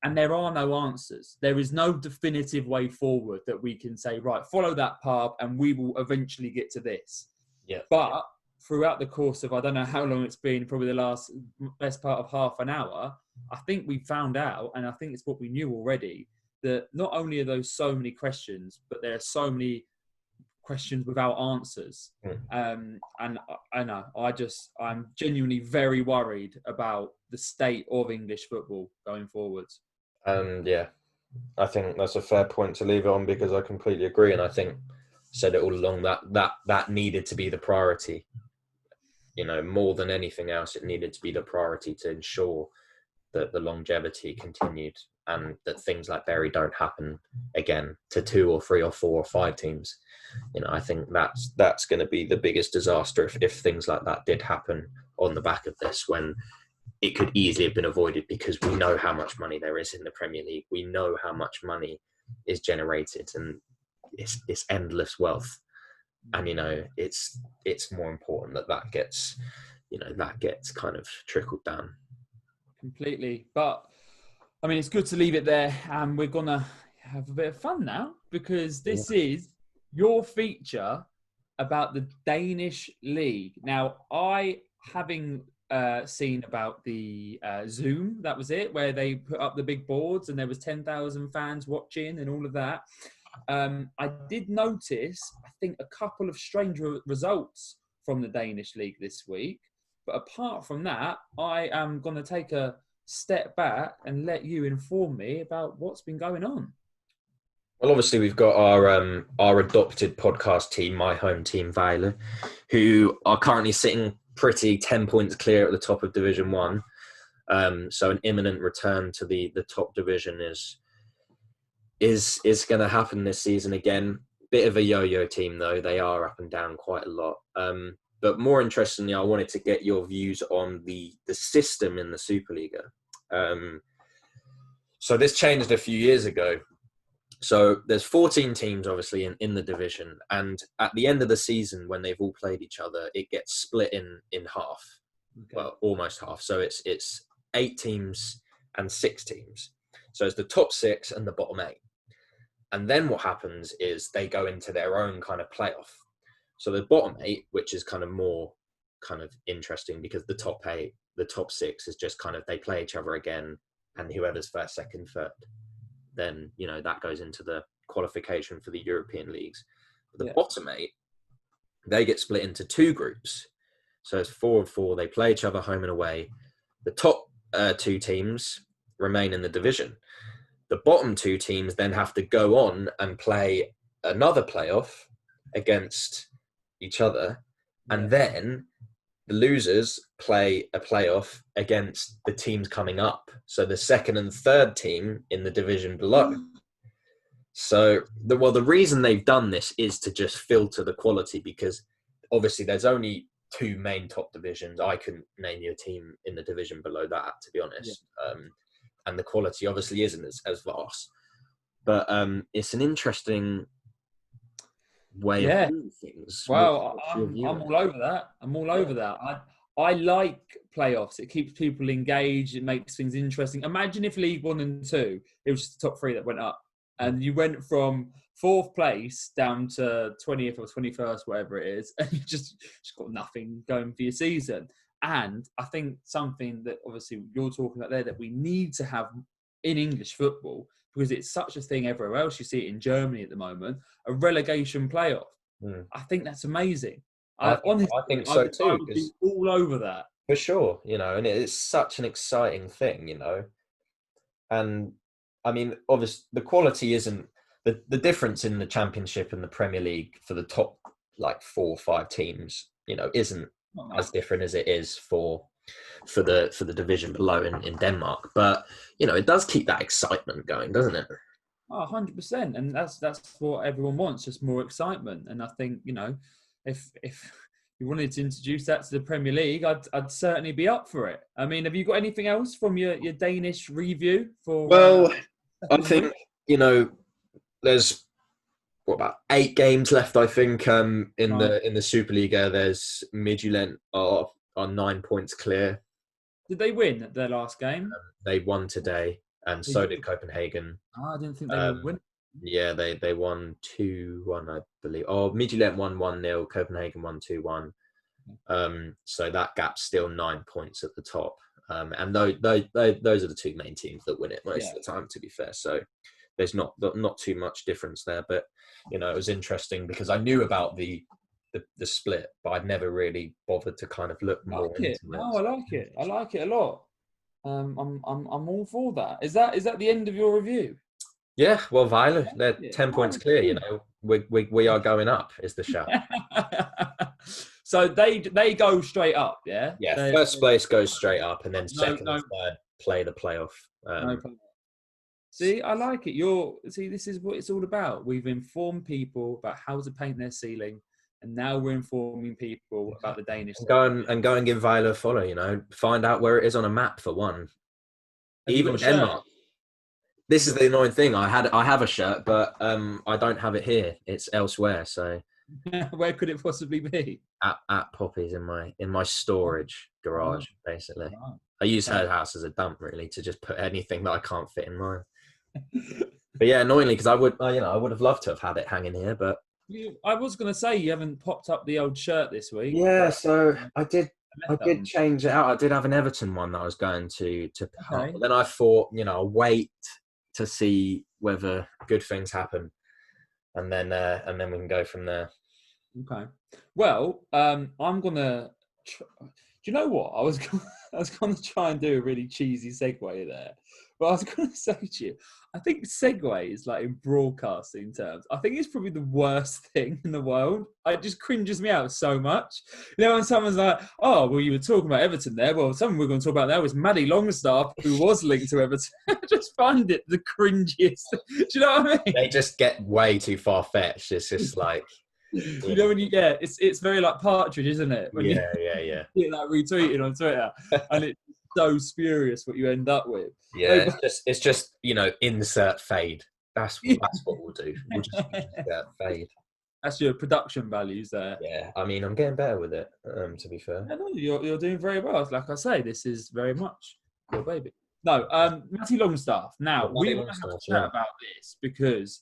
And there are no answers. There is no definitive way forward that we can say, right, follow that path and we will eventually get to this. Yeah. But throughout the course of, I don't know how long it's been, probably the best part of half an hour, I think we found out, and I think it's what we knew already, that not only are those so many questions, but there are so many questions without answers. And I know, I'm genuinely very worried about the state of English football going forwards. I think that's a fair point to leave it on, because I completely agree. And I think said it all along that needed to be the priority. More than anything else, it needed to be the priority to ensure that the longevity continued and that things like Bury don't happen again to 2 or 3 or 4 or 5 teams. I think that's going to be the biggest disaster if things like that did happen on the back of this, when it could easily have been avoided, because we know how much money there is in the Premier League. We know how much money is generated, and it's endless wealth. And it's more important that gets kind of trickled down. Completely. But I mean, it's good to leave it there, and we're gonna have a bit of fun now, because this is your feature about the Danish league. Now, having seen about the Zoom, that was it, where they put up the big boards and there was 10,000 fans watching and all of that. I did notice, I think, a couple of strange results from the Danish league this week. But apart from that, I am going to take a step back and let you inform me about what's been going on. Well, obviously, we've got our adopted podcast team, my home team, Vejle, who are currently sitting pretty 10 points clear at the top of Division 1. So an imminent return to the top division is going to happen this season again. Bit of a yo-yo team, though. They are up and down quite a lot. But more interestingly, I wanted to get your views on the system in the Superliga. So this changed a few years ago. So there's 14 teams, obviously, in the division. And at the end of the season, when they've all played each other, it gets split in half. Okay. Well, almost half. So it's 8 teams and 6 teams. So it's the top 6 and the bottom 8. And then what happens is they go into their own kind of playoff. So the bottom 8, which is kind of more kind of interesting, because the top 8, the top 6 is just kind of, they play each other again, and whoever's first, second, third, then, that goes into the qualification for the European leagues. But the bottom 8, they get split into 2 groups. So it's 4 and 4. They play each other home and away. The top 2 teams remain in the division. The bottom 2 teams then have to go on and play another playoff against each other. And then the losers play a playoff against the teams coming up. So the second and third team in the division below. So the reason they've done this is to just filter the quality, because obviously there's only 2 main top divisions. I couldn't name you a team in the division below that, to be honest. And the quality obviously isn't as vast. But it's an interesting way of doing things. Well, I'm all over that. I'm all over that. I like playoffs. It keeps people engaged. It makes things interesting. Imagine if League 1 and 2, it was just the top 3 that went up. And you went from 4th place down to 20th or 21st, whatever it is, and you just got nothing going for your season. And I think something that obviously you're talking about there that we need to have in English football, because it's such a thing everywhere else. You see it in Germany at the moment, a relegation playoff. I think that's amazing. Honestly, I think so too. I would be all over that. For sure, and it's such an exciting thing, And I mean, obviously, the quality isn't the difference in the Championship and the Premier League for the top 4 or 5 teams, isn't as different as it is for the division below in Denmark. But it does keep that excitement going, doesn't it? 100%, and that's what everyone wants, just more excitement. And I think if you wanted to introduce that to the Premier League, I'd certainly be up for it. I mean, have you got anything else from your Danish review for? Well, I think there's about 8 games left. I think in the Superliga, there's Midtjylland are 9 points clear. Did they win their last game? They won today, and so did Copenhagen. I didn't think they would win. Yeah, they won 2-1, I believe. Oh, Midtjylland won 1-0, Copenhagen won 2-1. So that gap's still 9 points at the top. And those are the 2 main teams that win it most of the time, to be fair. So there's not too much difference there. But it was interesting because I knew about the split, but I'd never really bothered to kind of look more into it. No, I like it. I like it a lot. I'm all for that. Is that the end of your review? Yeah, well, Violet, they're 10 points clear. We are going up. Is the shout. So they go straight up, yeah. Yeah, first place goes straight up, and then second and third play the playoff. See, I like it. This is what it's all about. We've informed people about how to paint their ceiling, and now we're informing people about the Danish. Go and give Violet a follow. Find out where it is on a map for one. Even Denmark. This is the annoying thing. I have a shirt, but I don't have it here. It's elsewhere. So where could it possibly be? At Poppy's in my storage garage, basically. I use her house as a dump, really, to just put anything that I can't fit in mine. But yeah, annoyingly, because I would have loved to have had it hanging here, but I was going to say you haven't popped up the old shirt this week. Yeah, so I did change it out. I did have an Everton one that I was going to pick up. But then I thought, I'll wait to see whether good things happen, and then we can go from there. Okay. Well, I'm gonna. Do you know what I was gonna try and do a really cheesy segue there, but I was gonna say to you, I think segues, like in broadcasting terms, I think it's probably the worst thing in the world. It just cringes me out so much. When someone's like, "Oh, well, you were talking about Everton there. Well, someone we're going to talk about there was Matty Longstaff, who was linked to Everton." I just find it the cringiest. Do you know what I mean? They just get way too far fetched. It's just like. When it's very like Partridge, isn't it? When yeah. You get that retweeted on Twitter, and it's so spurious what you end up with. Yeah, it's just insert fade. That's what we'll do. We'll just insert fade. That's your production values there. Yeah, I mean, I'm getting better with it. To be fair, you're doing very well. Like I say, this is very much your baby. No, Matty Longstaff. Now we want to have a chat about this because.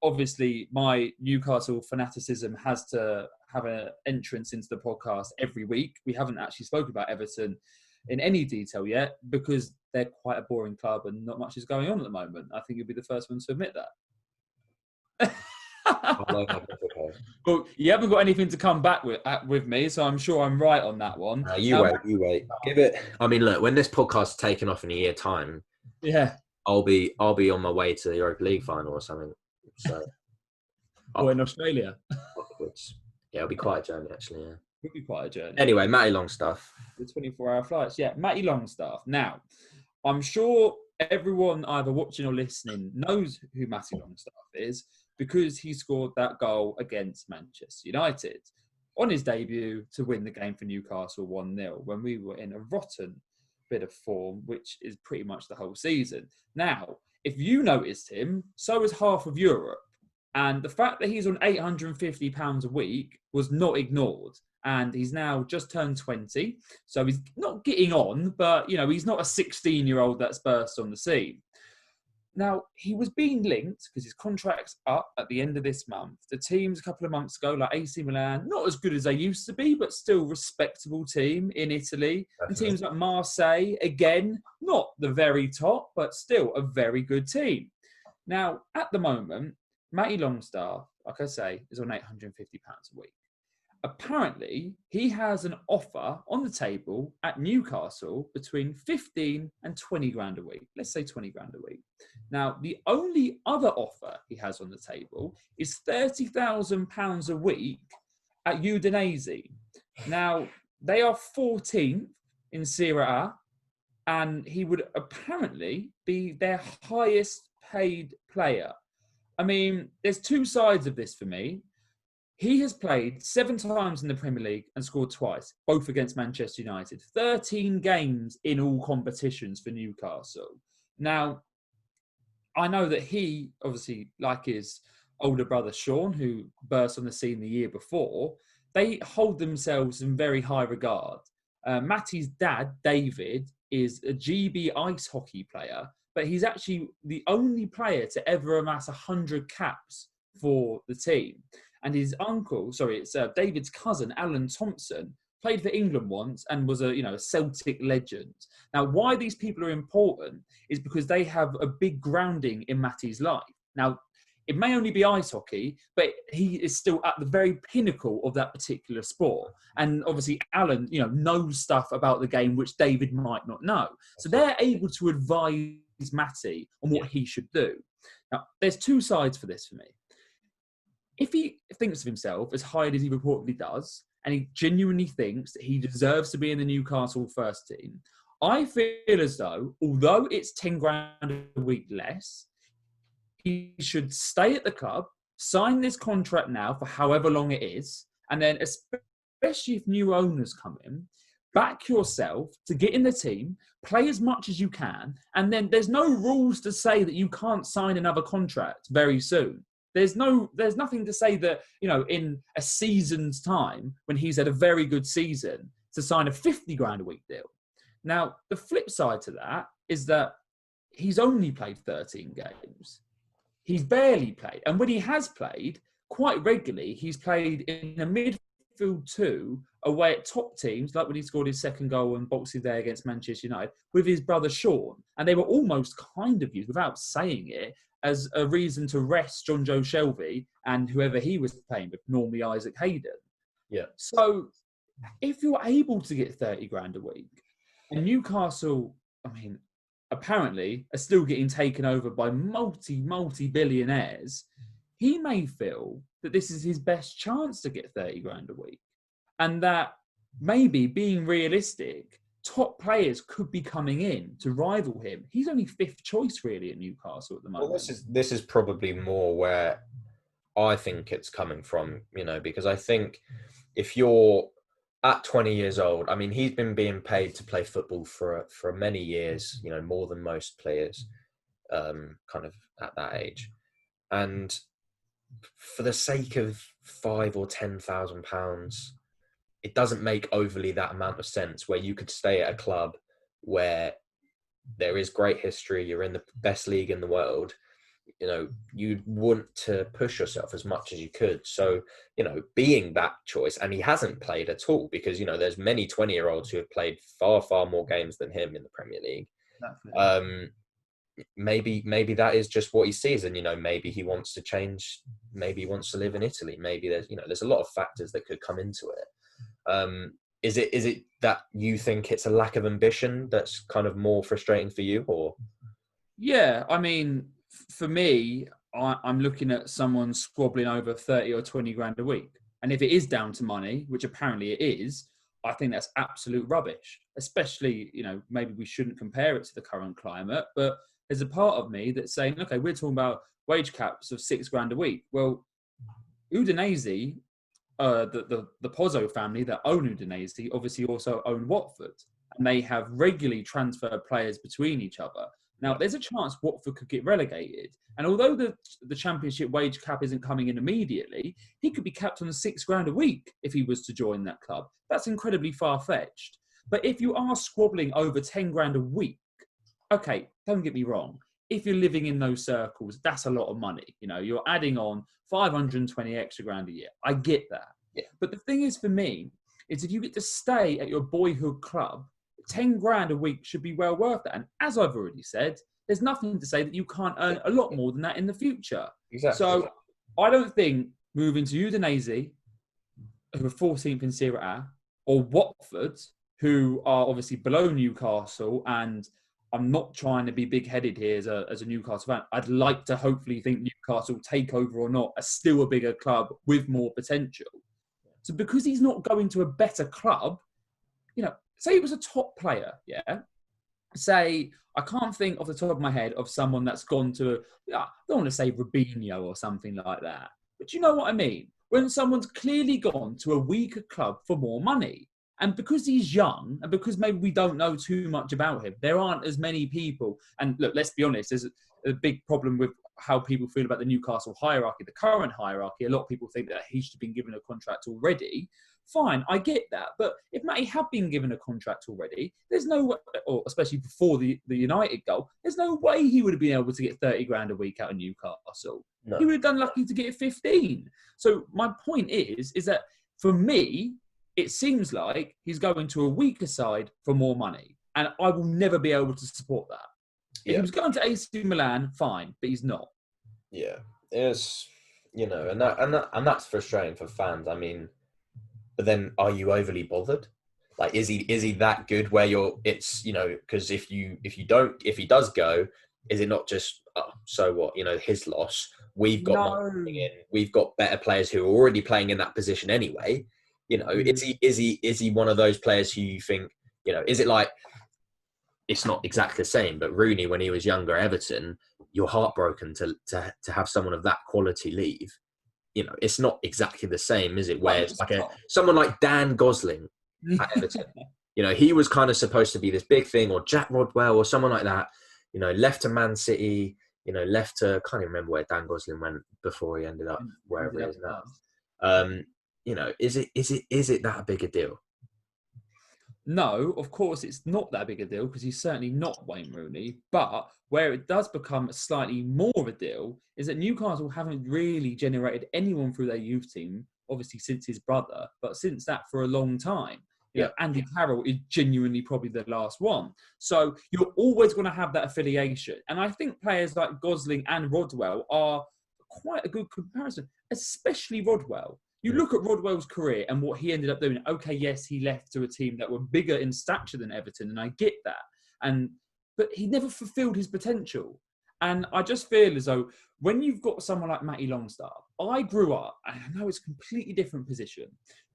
Obviously, my Newcastle fanaticism has to have an entrance into the podcast every week. We haven't actually spoken about Everton in any detail yet because they're quite a boring club and not much is going on at the moment. I think you'll be the first one to admit that. Well, you haven't got anything to come back with me, so I'm sure I'm right on that one. You wait. Give it. I mean, look, when this podcast is taken off in a year's time, I'll be on my way to the Europa League final or something. So, or in Australia. Upwards. Yeah, it'll be quite a journey, actually. Yeah, it'll be quite a journey. Anyway, Matty Longstaff. The 24-hour flights. Yeah, Matty Longstaff. Now, I'm sure everyone either watching or listening knows who Matty Longstaff is because he scored that goal against Manchester United on his debut to win the game for Newcastle 1-0 when we were in a rotten bit of form, which is pretty much the whole season. Now, if you noticed him, so is half of Europe. And the fact that he's on £850 a week was not ignored. and he's now just turned 20. So he's not getting on, but, he's not a 16-year-old that's burst on the scene. Now, he was being linked because his contract's up at the end of this month. The teams a couple of months ago, like AC Milan, not as good as they used to be, but still respectable team in Italy. Definitely. And teams like Marseille, again, not the very top, but still a very good team. Now, at the moment, Matty Longstaff, like I say, is on £850 a week. Apparently, he has an offer on the table at Newcastle between 15 and 20 grand a week. Let's say 20 grand a week. Now, the only other offer he has on the table is £30,000 a week at Udinese. Now, they are 14th in Serie A, and he would apparently be their highest paid player. I mean, there's two sides of this for me. He has played 7 times in the Premier League and scored twice, both against Manchester United. 13 games in all competitions for Newcastle. Now, I know that he, obviously, like his older brother Sean, who burst on the scene the year before, they hold themselves in very high regard. Matty's dad, David, is a GB ice hockey player, but he's actually the only player to ever amass 100 caps for the team. And his uncle, it's David's cousin, Alan Thompson, played for England once and was a Celtic legend. Now, why these people are important is because they have a big grounding in Matty's life. Now, it may only be ice hockey, but he is still at the very pinnacle of that particular sport. And obviously, Alan, knows stuff about the game which David might not know. So they're able to advise Matty on what he should do. Now, there's two sides for this for me. If he thinks of himself as highly as he reportedly does, and he genuinely thinks that he deserves to be in the Newcastle first team, I feel as though, although it's 10 grand a week less, he should stay at the club, sign this contract now for however long it is, and then, especially if new owners come in, back yourself to get in the team, play as much as you can, and then there's no rules to say that you can't sign another contract very soon. There's nothing to say that, in a season's time, when he's had a very good season, to sign a 50 grand a week deal. Now, the flip side to that is that he's only played 13 games. He's barely played. And when he has played, quite regularly, he's played in a midfield 2 away at top teams, like when he scored his second goal on Boxing Day against Manchester United, with his brother Sean. And they were almost kind of used, without saying it, as a reason to rest John Joe Shelby and whoever he was playing with, normally Isaac Hayden. Yeah. So if you're able to get 30 grand a week, and Newcastle, apparently are still getting taken over by multi-billionaires, he may feel that this is his best chance to get 30 grand a week. And that maybe, being realistic, top players could be coming in to rival him. He's only 5th choice, really, at Newcastle at the moment. Well, this is probably more where I think it's coming from, because I think if you're at 20 years old, he's been being paid to play football for many years, more than most players, kind of at that age. And for the sake of £5,000 or £10,000, it doesn't make overly that amount of sense, where you could stay at a club where there is great history, you're in the best league in the world, you'd want to push yourself as much as you could. So, being that choice, and he hasn't played at all, because, there's many 20-year-olds who have played far, far more games than him in the Premier League. Maybe that is just what he sees, and, maybe he wants to change, maybe he wants to live in Italy. Maybe there's a lot of factors that could come into it. Is it that you think it's a lack of ambition that's kind of more frustrating for you, or? Yeah, for me, I'm looking at someone squabbling over 30 or 20 grand a week. And if it is down to money, which apparently it is, I think that's absolute rubbish. Especially, maybe we shouldn't compare it to the current climate, but there's a part of me that's saying, okay, we're talking about wage caps of 6 grand a week. Well, Udinese, the Pozzo family that own Udinese obviously also own Watford, and they have regularly transferred players between each other. Now, there's a chance Watford could get relegated. And although the Championship wage cap isn't coming in immediately, he could be capped on £6,000 a week if he was to join that club. That's incredibly far-fetched. But if you are squabbling over £10,000 a week, okay, don't get me wrong. If you're living in those circles, that's a lot of money. You know, you're adding on 520 extra grand a year. I get that. Yeah. But the thing is, for me, is if you get to stay at your boyhood club, £10,000 a week should be well worth it. And as I've already said, there's nothing to say that you can't earn a lot more than that in the future. Exactly. So I don't think moving to Udinese, who are 14th in Serie A, or Watford, who are obviously below Newcastle, and I'm not trying to be big-headed here as a Newcastle fan. I'd like to hopefully think Newcastle, take over or not, are still a bigger club with more potential. So because he's not going to a better club, you know, say he was a top player, yeah? Say, I can't think off the top of my head of someone that's gone to, I don't want to say Robinho or something like that. But you know what I mean? When someone's clearly gone to a weaker club for more money. And because he's young, and because maybe we don't know too much about him, there aren't as many people. And look, let's be honest, there's a big problem with how people feel about the Newcastle hierarchy, the current hierarchy. A lot of people think that he should have been given a contract already. Fine, I get that. But if Matty had been given a contract already, there's no way, or especially before the United goal, there's no way he would have been able to get £30,000 a week out of Newcastle. No. He would have done lucky to get 15. So my point is that for me, it seems like he's going to a weaker side for more money. And I will never be able to support that. If he was going to AC Milan, fine, but he's not. Yeah, it's, you know, and that's frustrating for fans. I mean, but then are you overly bothered? Like, is he that good where it's, you know, because if he does go, is it not just, oh, so what, you know, his loss? We've got money in, we've got better players who are already playing in that position anyway. You know, is he one of those players who you think, you know, is it like, it's not exactly the same, but Rooney, when he was younger, Everton, you're heartbroken to have someone of that quality leave. You know, it's not exactly the same, is it? Where it's like someone like Dan Gosling at Everton. You know, he was kind of supposed to be this big thing, or Jack Rodwell or someone like that. You know, left to Man City, you know, left to, I can't even remember where Dan Gosling went before he ended up wherever he is now. You know, is it that big a deal? No, of course it's not that big a deal because he's certainly not Wayne Rooney. But where it does become slightly more of a deal is that Newcastle haven't really generated anyone through their youth team, obviously since his brother, but since that for a long time. You know, Andy Carroll is genuinely probably the last one. So you're always going to have that affiliation. And I think players like Gosling and Rodwell are quite a good comparison, especially Rodwell. You look at Rodwell's career and what he ended up doing. Okay, yes, he left to a team that were bigger in stature than Everton, and I get that. But he never fulfilled his potential. And I just feel as though when you've got someone like Matty Longstaff, I grew up, and I know it's a completely different position,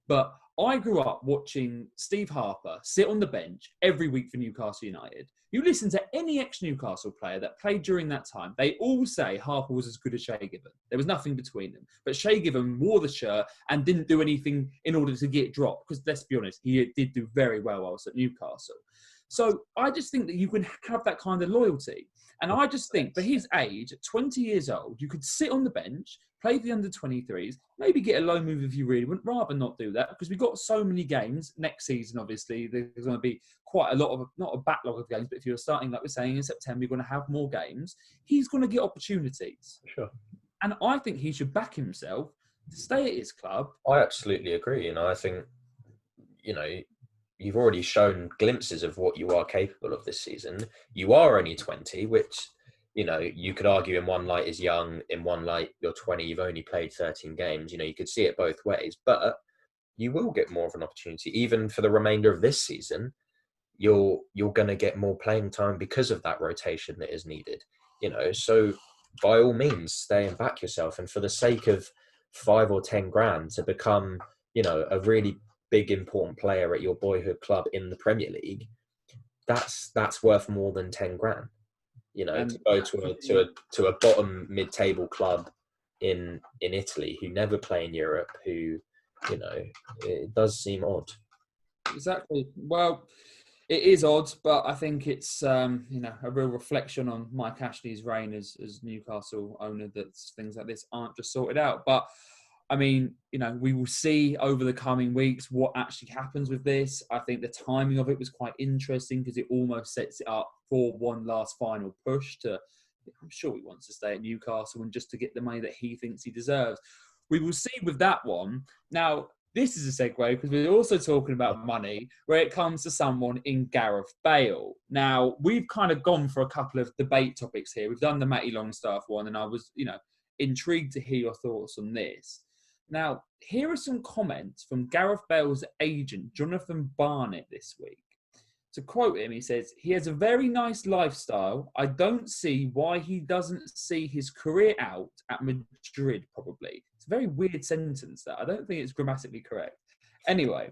but I grew up watching Steve Harper sit on the bench every week for Newcastle United. You listen to any ex-Newcastle player that played during that time, they all say Harper was as good as Shay Given. There was nothing between them. But Shay Given wore the shirt and didn't do anything in order to get dropped. Because let's be honest, he did do very well whilst at Newcastle. So I just think that you can have that kind of loyalty. And I just think for his age, at 20 years old, you could sit on the bench, play the under-23s, maybe get a loan move if you really would. Rather not do that because we've got so many games. Next season, obviously, there's going to be quite a lot of, not a backlog of games, but if you're starting, like we're saying, in September, you're going to have more games. He's going to get opportunities. Sure. And I think he should back himself to stay at his club. I absolutely agree. You know, I think, you know, you've already shown glimpses of what you are capable of this season. You are only 20, which, you know, you could argue in one light is young, in one light you're 20, you've only played 13 games. You know, you could see it both ways, but you will get more of an opportunity. Even for the remainder of this season, you're going to get more playing time because of that rotation that is needed. You know, so by all means, stay and back yourself. And for the sake of 5 or 10 grand to become, you know, a really big important player at your boyhood club in the Premier League, that's worth more than 10 grand. You know, and to go to a bottom mid-table club in Italy who never play in Europe, who, you know, it does seem odd. Exactly. Well, It is odd, but I think it's a real reflection on Mike Ashley's reign as Newcastle owner, that things like this aren't just sorted out. But I mean, we will see over the coming weeks what actually happens with this. I think the timing of it was quite interesting because it almost sets it up for one last final push to. I'm sure he wants to stay at Newcastle and just to get the money that he thinks he deserves. We will see with that one. Now, this is a segue because we're also talking about money where it comes to someone in Gareth Bale. Now, we've kind of gone for a couple of debate topics here. We've done the Matty Longstaff one, and I was, intrigued to hear your thoughts on this. Now, here are some comments from Gareth Bale's agent, Jonathan Barnett, this week. To quote him, he says, "He has a very nice lifestyle. I don't see why he doesn't see his career out at Madrid, probably." It's a very weird sentence, that. I don't think it's grammatically correct. Anyway,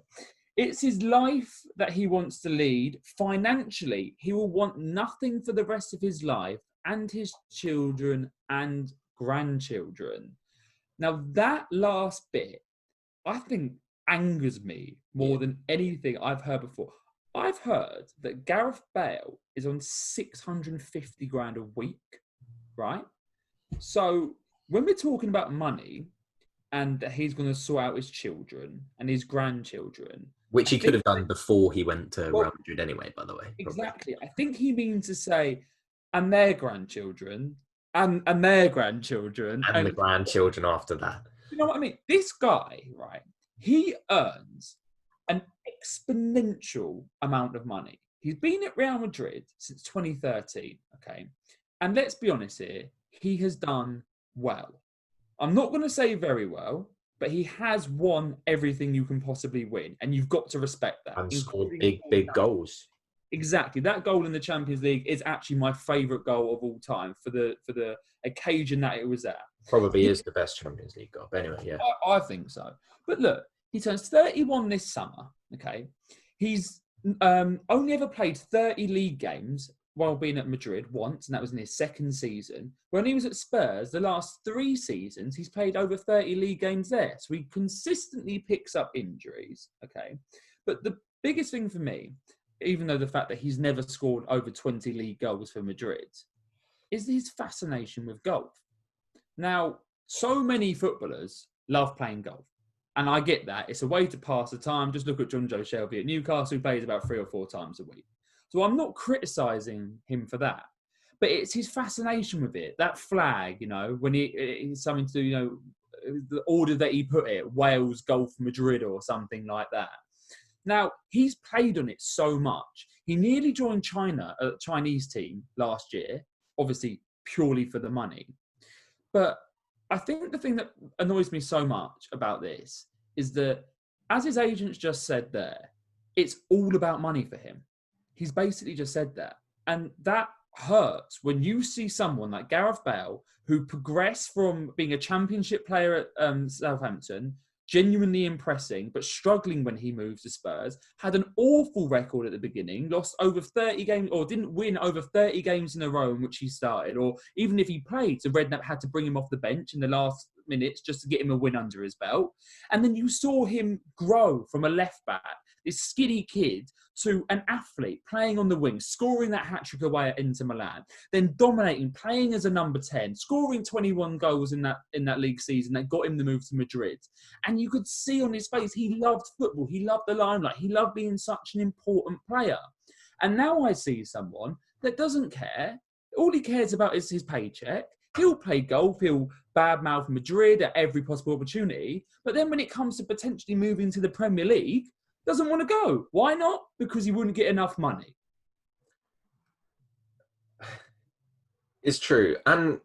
it's his life that he wants to lead. Financially, he will want nothing for the rest of his life and his children and grandchildren. Now, that last bit, I think, angers me more than anything I've heard before. I've heard that Gareth Bale is on 650 grand a week, right? So when we're talking about money and that he's going to sort out his children and his grandchildren. Which he could have done before he went to Real Madrid anyway, by the way. Exactly. I think he means to say, and their grandchildren, and their grandchildren. And the grandchildren after that. You know what I mean? This guy, right, he earns an exponential amount of money. He's been at Real Madrid since 2013, okay? And let's be honest here, he has done well. I'm not going to say very well, but he has won everything you can possibly win, and you've got to respect that. And scored big goals. Exactly. That goal in the Champions League is actually my favourite goal of all time for the occasion that it was at. Probably is the best Champions League goal. But anyway, yeah. I think so. But look, he turns 31 this summer, okay? He's only ever played 30 league games while being at Madrid once, and that was in his second season. When he was at Spurs, the last 3 seasons, he's played over 30 league games there. So he consistently picks up injuries, okay? But the biggest thing for me, even though the fact that he's never scored over 20 league goals for Madrid, is his fascination with golf. Now, so many footballers love playing golf. And I get that. It's a way to pass the time. Just look at John Joe Shelby at Newcastle, who plays about 3 or 4 times a week. So I'm not criticising him for that. But it's his fascination with it. That flag, when it's something to do, the order that he put it, Wales, Golf, Madrid or something like that. Now, he's played on it so much. He nearly joined China, a Chinese team last year, obviously purely for the money. But I think the thing that annoys me so much about this is that, as his agents just said there, it's all about money for him. He's basically just said that. And that hurts when you see someone like Gareth Bale, who progressed from being a championship player at Southampton, genuinely impressing, but struggling when he moved to Spurs, had an awful record at the beginning, lost over 30 games, or didn't win over 30 games in a row in which he started, or even if he played, so Redknapp had to bring him off the bench in the last minutes just to get him a win under his belt. And then you saw him grow from a left back, this skinny kid, to an athlete playing on the wing, scoring that hat-trick away at Inter Milan, then dominating, playing as a number 10, scoring 21 goals in that league season that got him the move to Madrid. And you could see on his face, he loved football, he loved the limelight, he loved being such an important player. And now I see someone that doesn't care. All he cares about is his paycheck. He'll play golf, he'll badmouth Madrid at every possible opportunity. But then when it comes to potentially moving to the Premier League, doesn't want to go. Why not? Because he wouldn't get enough money. It's true. And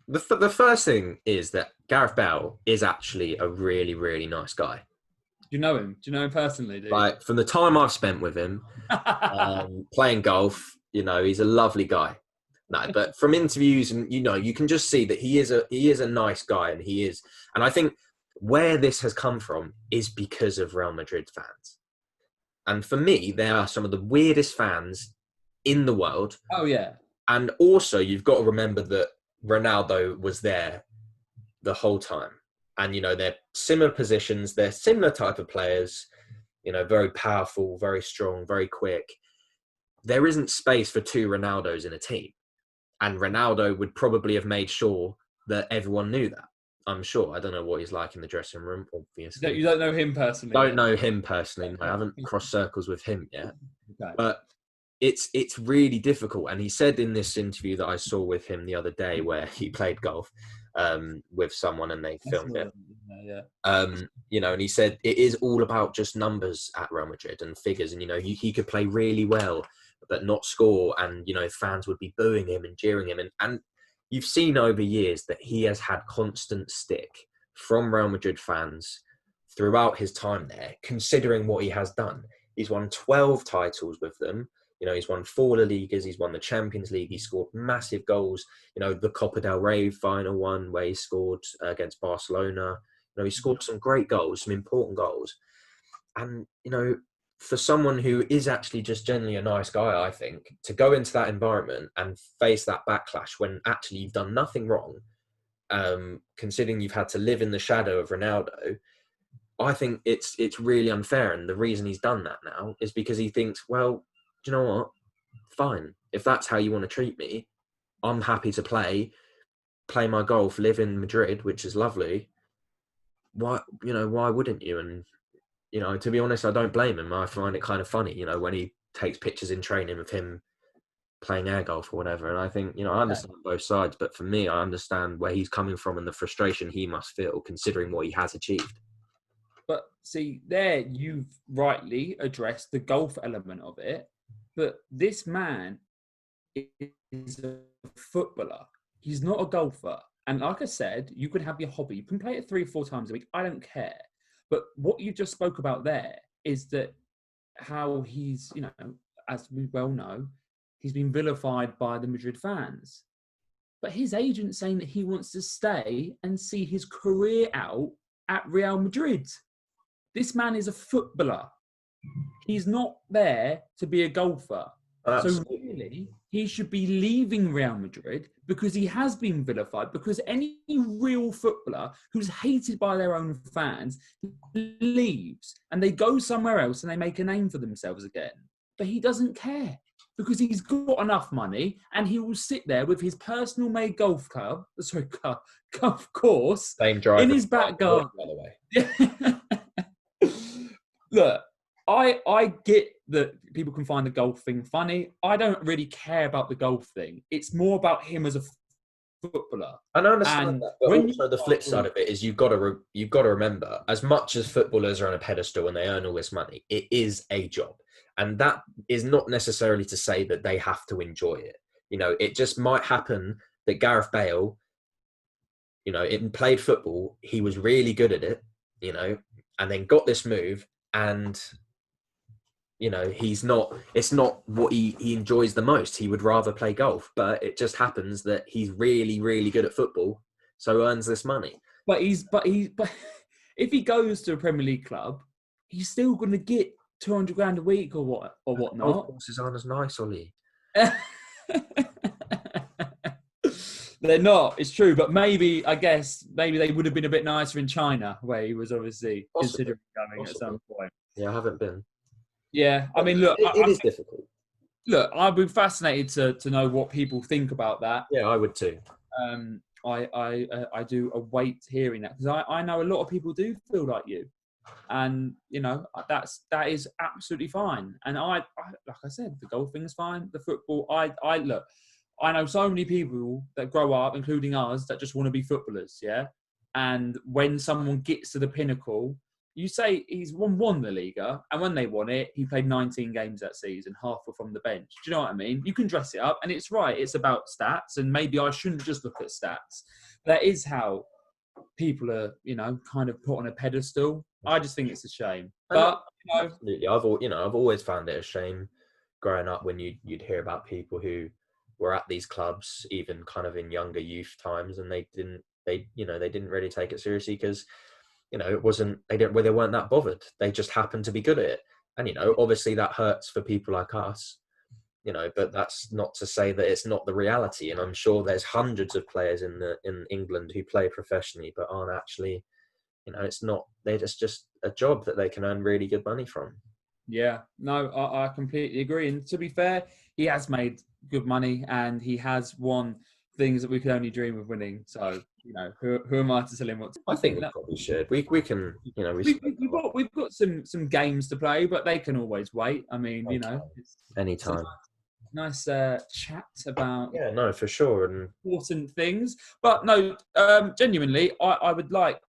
the first thing is that Gareth Bale is actually a really, really nice guy. Do you know him? Do you know him personally? Do you? Like, from the time I've spent with him, playing golf, he's a lovely guy. No, but from interviews and, you can just see that he is a nice guy, and I think where this has come from is because of Real Madrid fans. And for me, they are some of the weirdest fans in the world. Oh, yeah. And also, you've got to remember that Ronaldo was there the whole time. And, they're similar positions. They're similar type of players, very powerful, very strong, very quick. there isn't space for two Ronaldos in a team. And Ronaldo would probably have made sure that everyone knew that. I'm sure. I don't know what he's like in the dressing room, obviously. You don't know him personally? Don't know him personally. No, I haven't crossed circles with him yet. Okay. But it's really difficult. And he said in this interview that I saw with him the other day, where he played golf with someone and they filmed it. You know, and he said it is all about just numbers at Real Madrid and figures. And, you know, he could play really well, but not score. And, you know, fans would be booing him and jeering him. And you've seen over years that he has had constant stick from Real Madrid fans throughout his time there, considering what he has done. He's won 12 titles with them. You know, he's won 4 La Ligas, he's won the Champions League, he scored massive goals. You know, the Copa del Rey final one where he scored against Barcelona. You know, he scored some great goals, some important goals. And, you know, for someone who is actually just generally a nice guy, I think, to go into that environment and face that backlash when actually you've done nothing wrong, considering you've had to live in the shadow of Ronaldo, I think it's really unfair. And the reason he's done that now is because he thinks, well, do you know what? Fine. If that's how you want to treat me, I'm happy to play my golf, live in Madrid, which is lovely. Why wouldn't you? And, you know, to be honest, I don't blame him. I find it kind of funny, you know, when he takes pictures in training of him playing air golf or whatever. And I think, you know, I understand both sides, but for me, I understand where he's coming from and the frustration he must feel considering what he has achieved. But see, there you've rightly addressed the golf element of it. But this man is a footballer. He's not a golfer. And like I said, you could have your hobby. You can play it 3 or 4 times a week. I don't care. But what you just spoke about there is that how he's, you know, as we well know, he's been vilified by the Madrid fans. But his agent's saying that he wants to stay and see his career out at Real Madrid. This man is a footballer. He's not there to be a golfer. Absolutely. So really, he should be leaving Real Madrid because he has been vilified, because any real footballer who's hated by their own fans leaves and they go somewhere else and they make a name for themselves again. But he doesn't care because he's got enough money and he will sit there with his personal made golf course in his back garden. By the way. Look, I get that people can find the golf thing funny. I don't really care about the golf thing. It's more about him as a footballer. And I understand that, but also the flip side of it is you've got to remember, as much as footballers are on a pedestal and they earn all this money, it is a job. And that is not necessarily to say that they have to enjoy it. You know, it just might happen that Gareth Bale, you know, played football, he was really good at it, you know, and then got this move and, you know, it's not what he enjoys the most. He would rather play golf, but it just happens that he's really, really good at football, so earns this money. But if he goes to a Premier League club, he's still going to get 200 grand a week or whatnot. Golf courses aren't as nice, Ollie. They're not. It's true, but maybe they would have been a bit nicer in China, where he was obviously considering going at some point. Yeah, I haven't been. Yeah, I mean, look, it is difficult. Look, I'd be fascinated to know what people think about that. Yeah, I would too. I do await hearing that, because I know a lot of people do feel like you, and you know that is absolutely fine. And I like I said, the golf thing is fine. The football, I look. I know so many people that grow up, including us, that just want to be footballers, yeah? And when someone gets to the pinnacle, you say he's won the Liga, and when they won it, he played 19 games that season, half were from the bench. Do you know what I mean? You can dress it up, and it's right. It's about stats, and maybe I shouldn't just look at stats. That is how people are, you know, kind of put on a pedestal. I just think it's a shame. But you know, absolutely, I've always found it a shame growing up when you'd hear about people who were at these clubs, even kind of in younger youth times, and they didn't really take it seriously because, you know, they weren't that bothered. They just happened to be good at it. And, you know, obviously that hurts for people like us, you know, but that's not to say that it's not the reality. And I'm sure there's hundreds of players in England who play professionally, but aren't actually, you know, it's just a job that they can earn really good money from. Yeah, no, I completely agree. And to be fair, he has made good money and he has won things that we could only dream of winning. So, who am I to tell him what to I do? think we probably should. We can, We've got some games to play, but they can always wait. I mean, it's anytime. a nice chat about Yeah, no, for sure. And important things. But no, genuinely, I would like,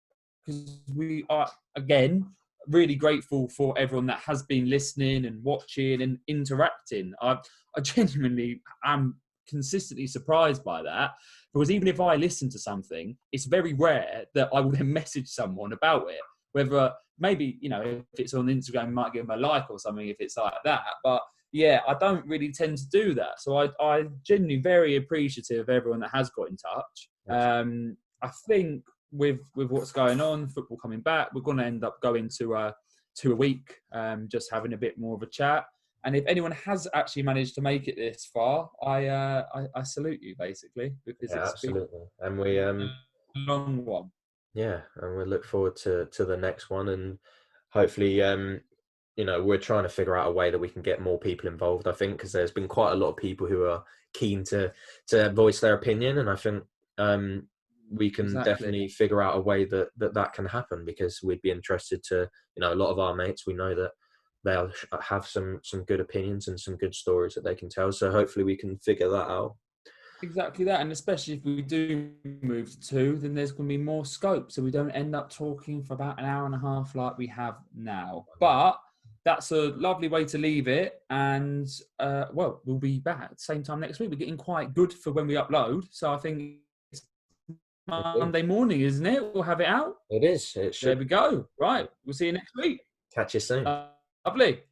because we are, again, really grateful for everyone that has been listening and watching and interacting. I genuinely am consistently surprised by that, because even if I listen to something, it's very rare that I will then message someone about it. Whether maybe, if it's on Instagram, I might give them a like or something if it's like that. But yeah, I don't really tend to do that. So I genuinely very appreciative of everyone that has got in touch. I think with what's going on, football coming back, we're going to end up going to a week, just having a bit more of a chat. And if anyone has actually managed to make it this far, I salute you, basically, because it's absolutely. And we a long one. Yeah, and we look forward to the next one, and hopefully, we're trying to figure out a way that we can get more people involved. I think because there's been quite a lot of people who are keen to voice their opinion, and I think we can definitely figure out a way that can happen, because we'd be interested to, a lot of our mates, we know that they'll have some good opinions and some good stories that they can tell. So hopefully we can figure that out. Exactly that, and especially if we do move to 2, then there's going to be more scope, so we don't end up talking for about an hour and a half like we have now. But that's a lovely way to leave it, and we'll be back at the same time next week. We're getting quite good for when we upload, so I think it's Monday morning, isn't it? We'll have it out. It is. It should. There we go. Right, we'll see you next week. Catch you soon. Lovely.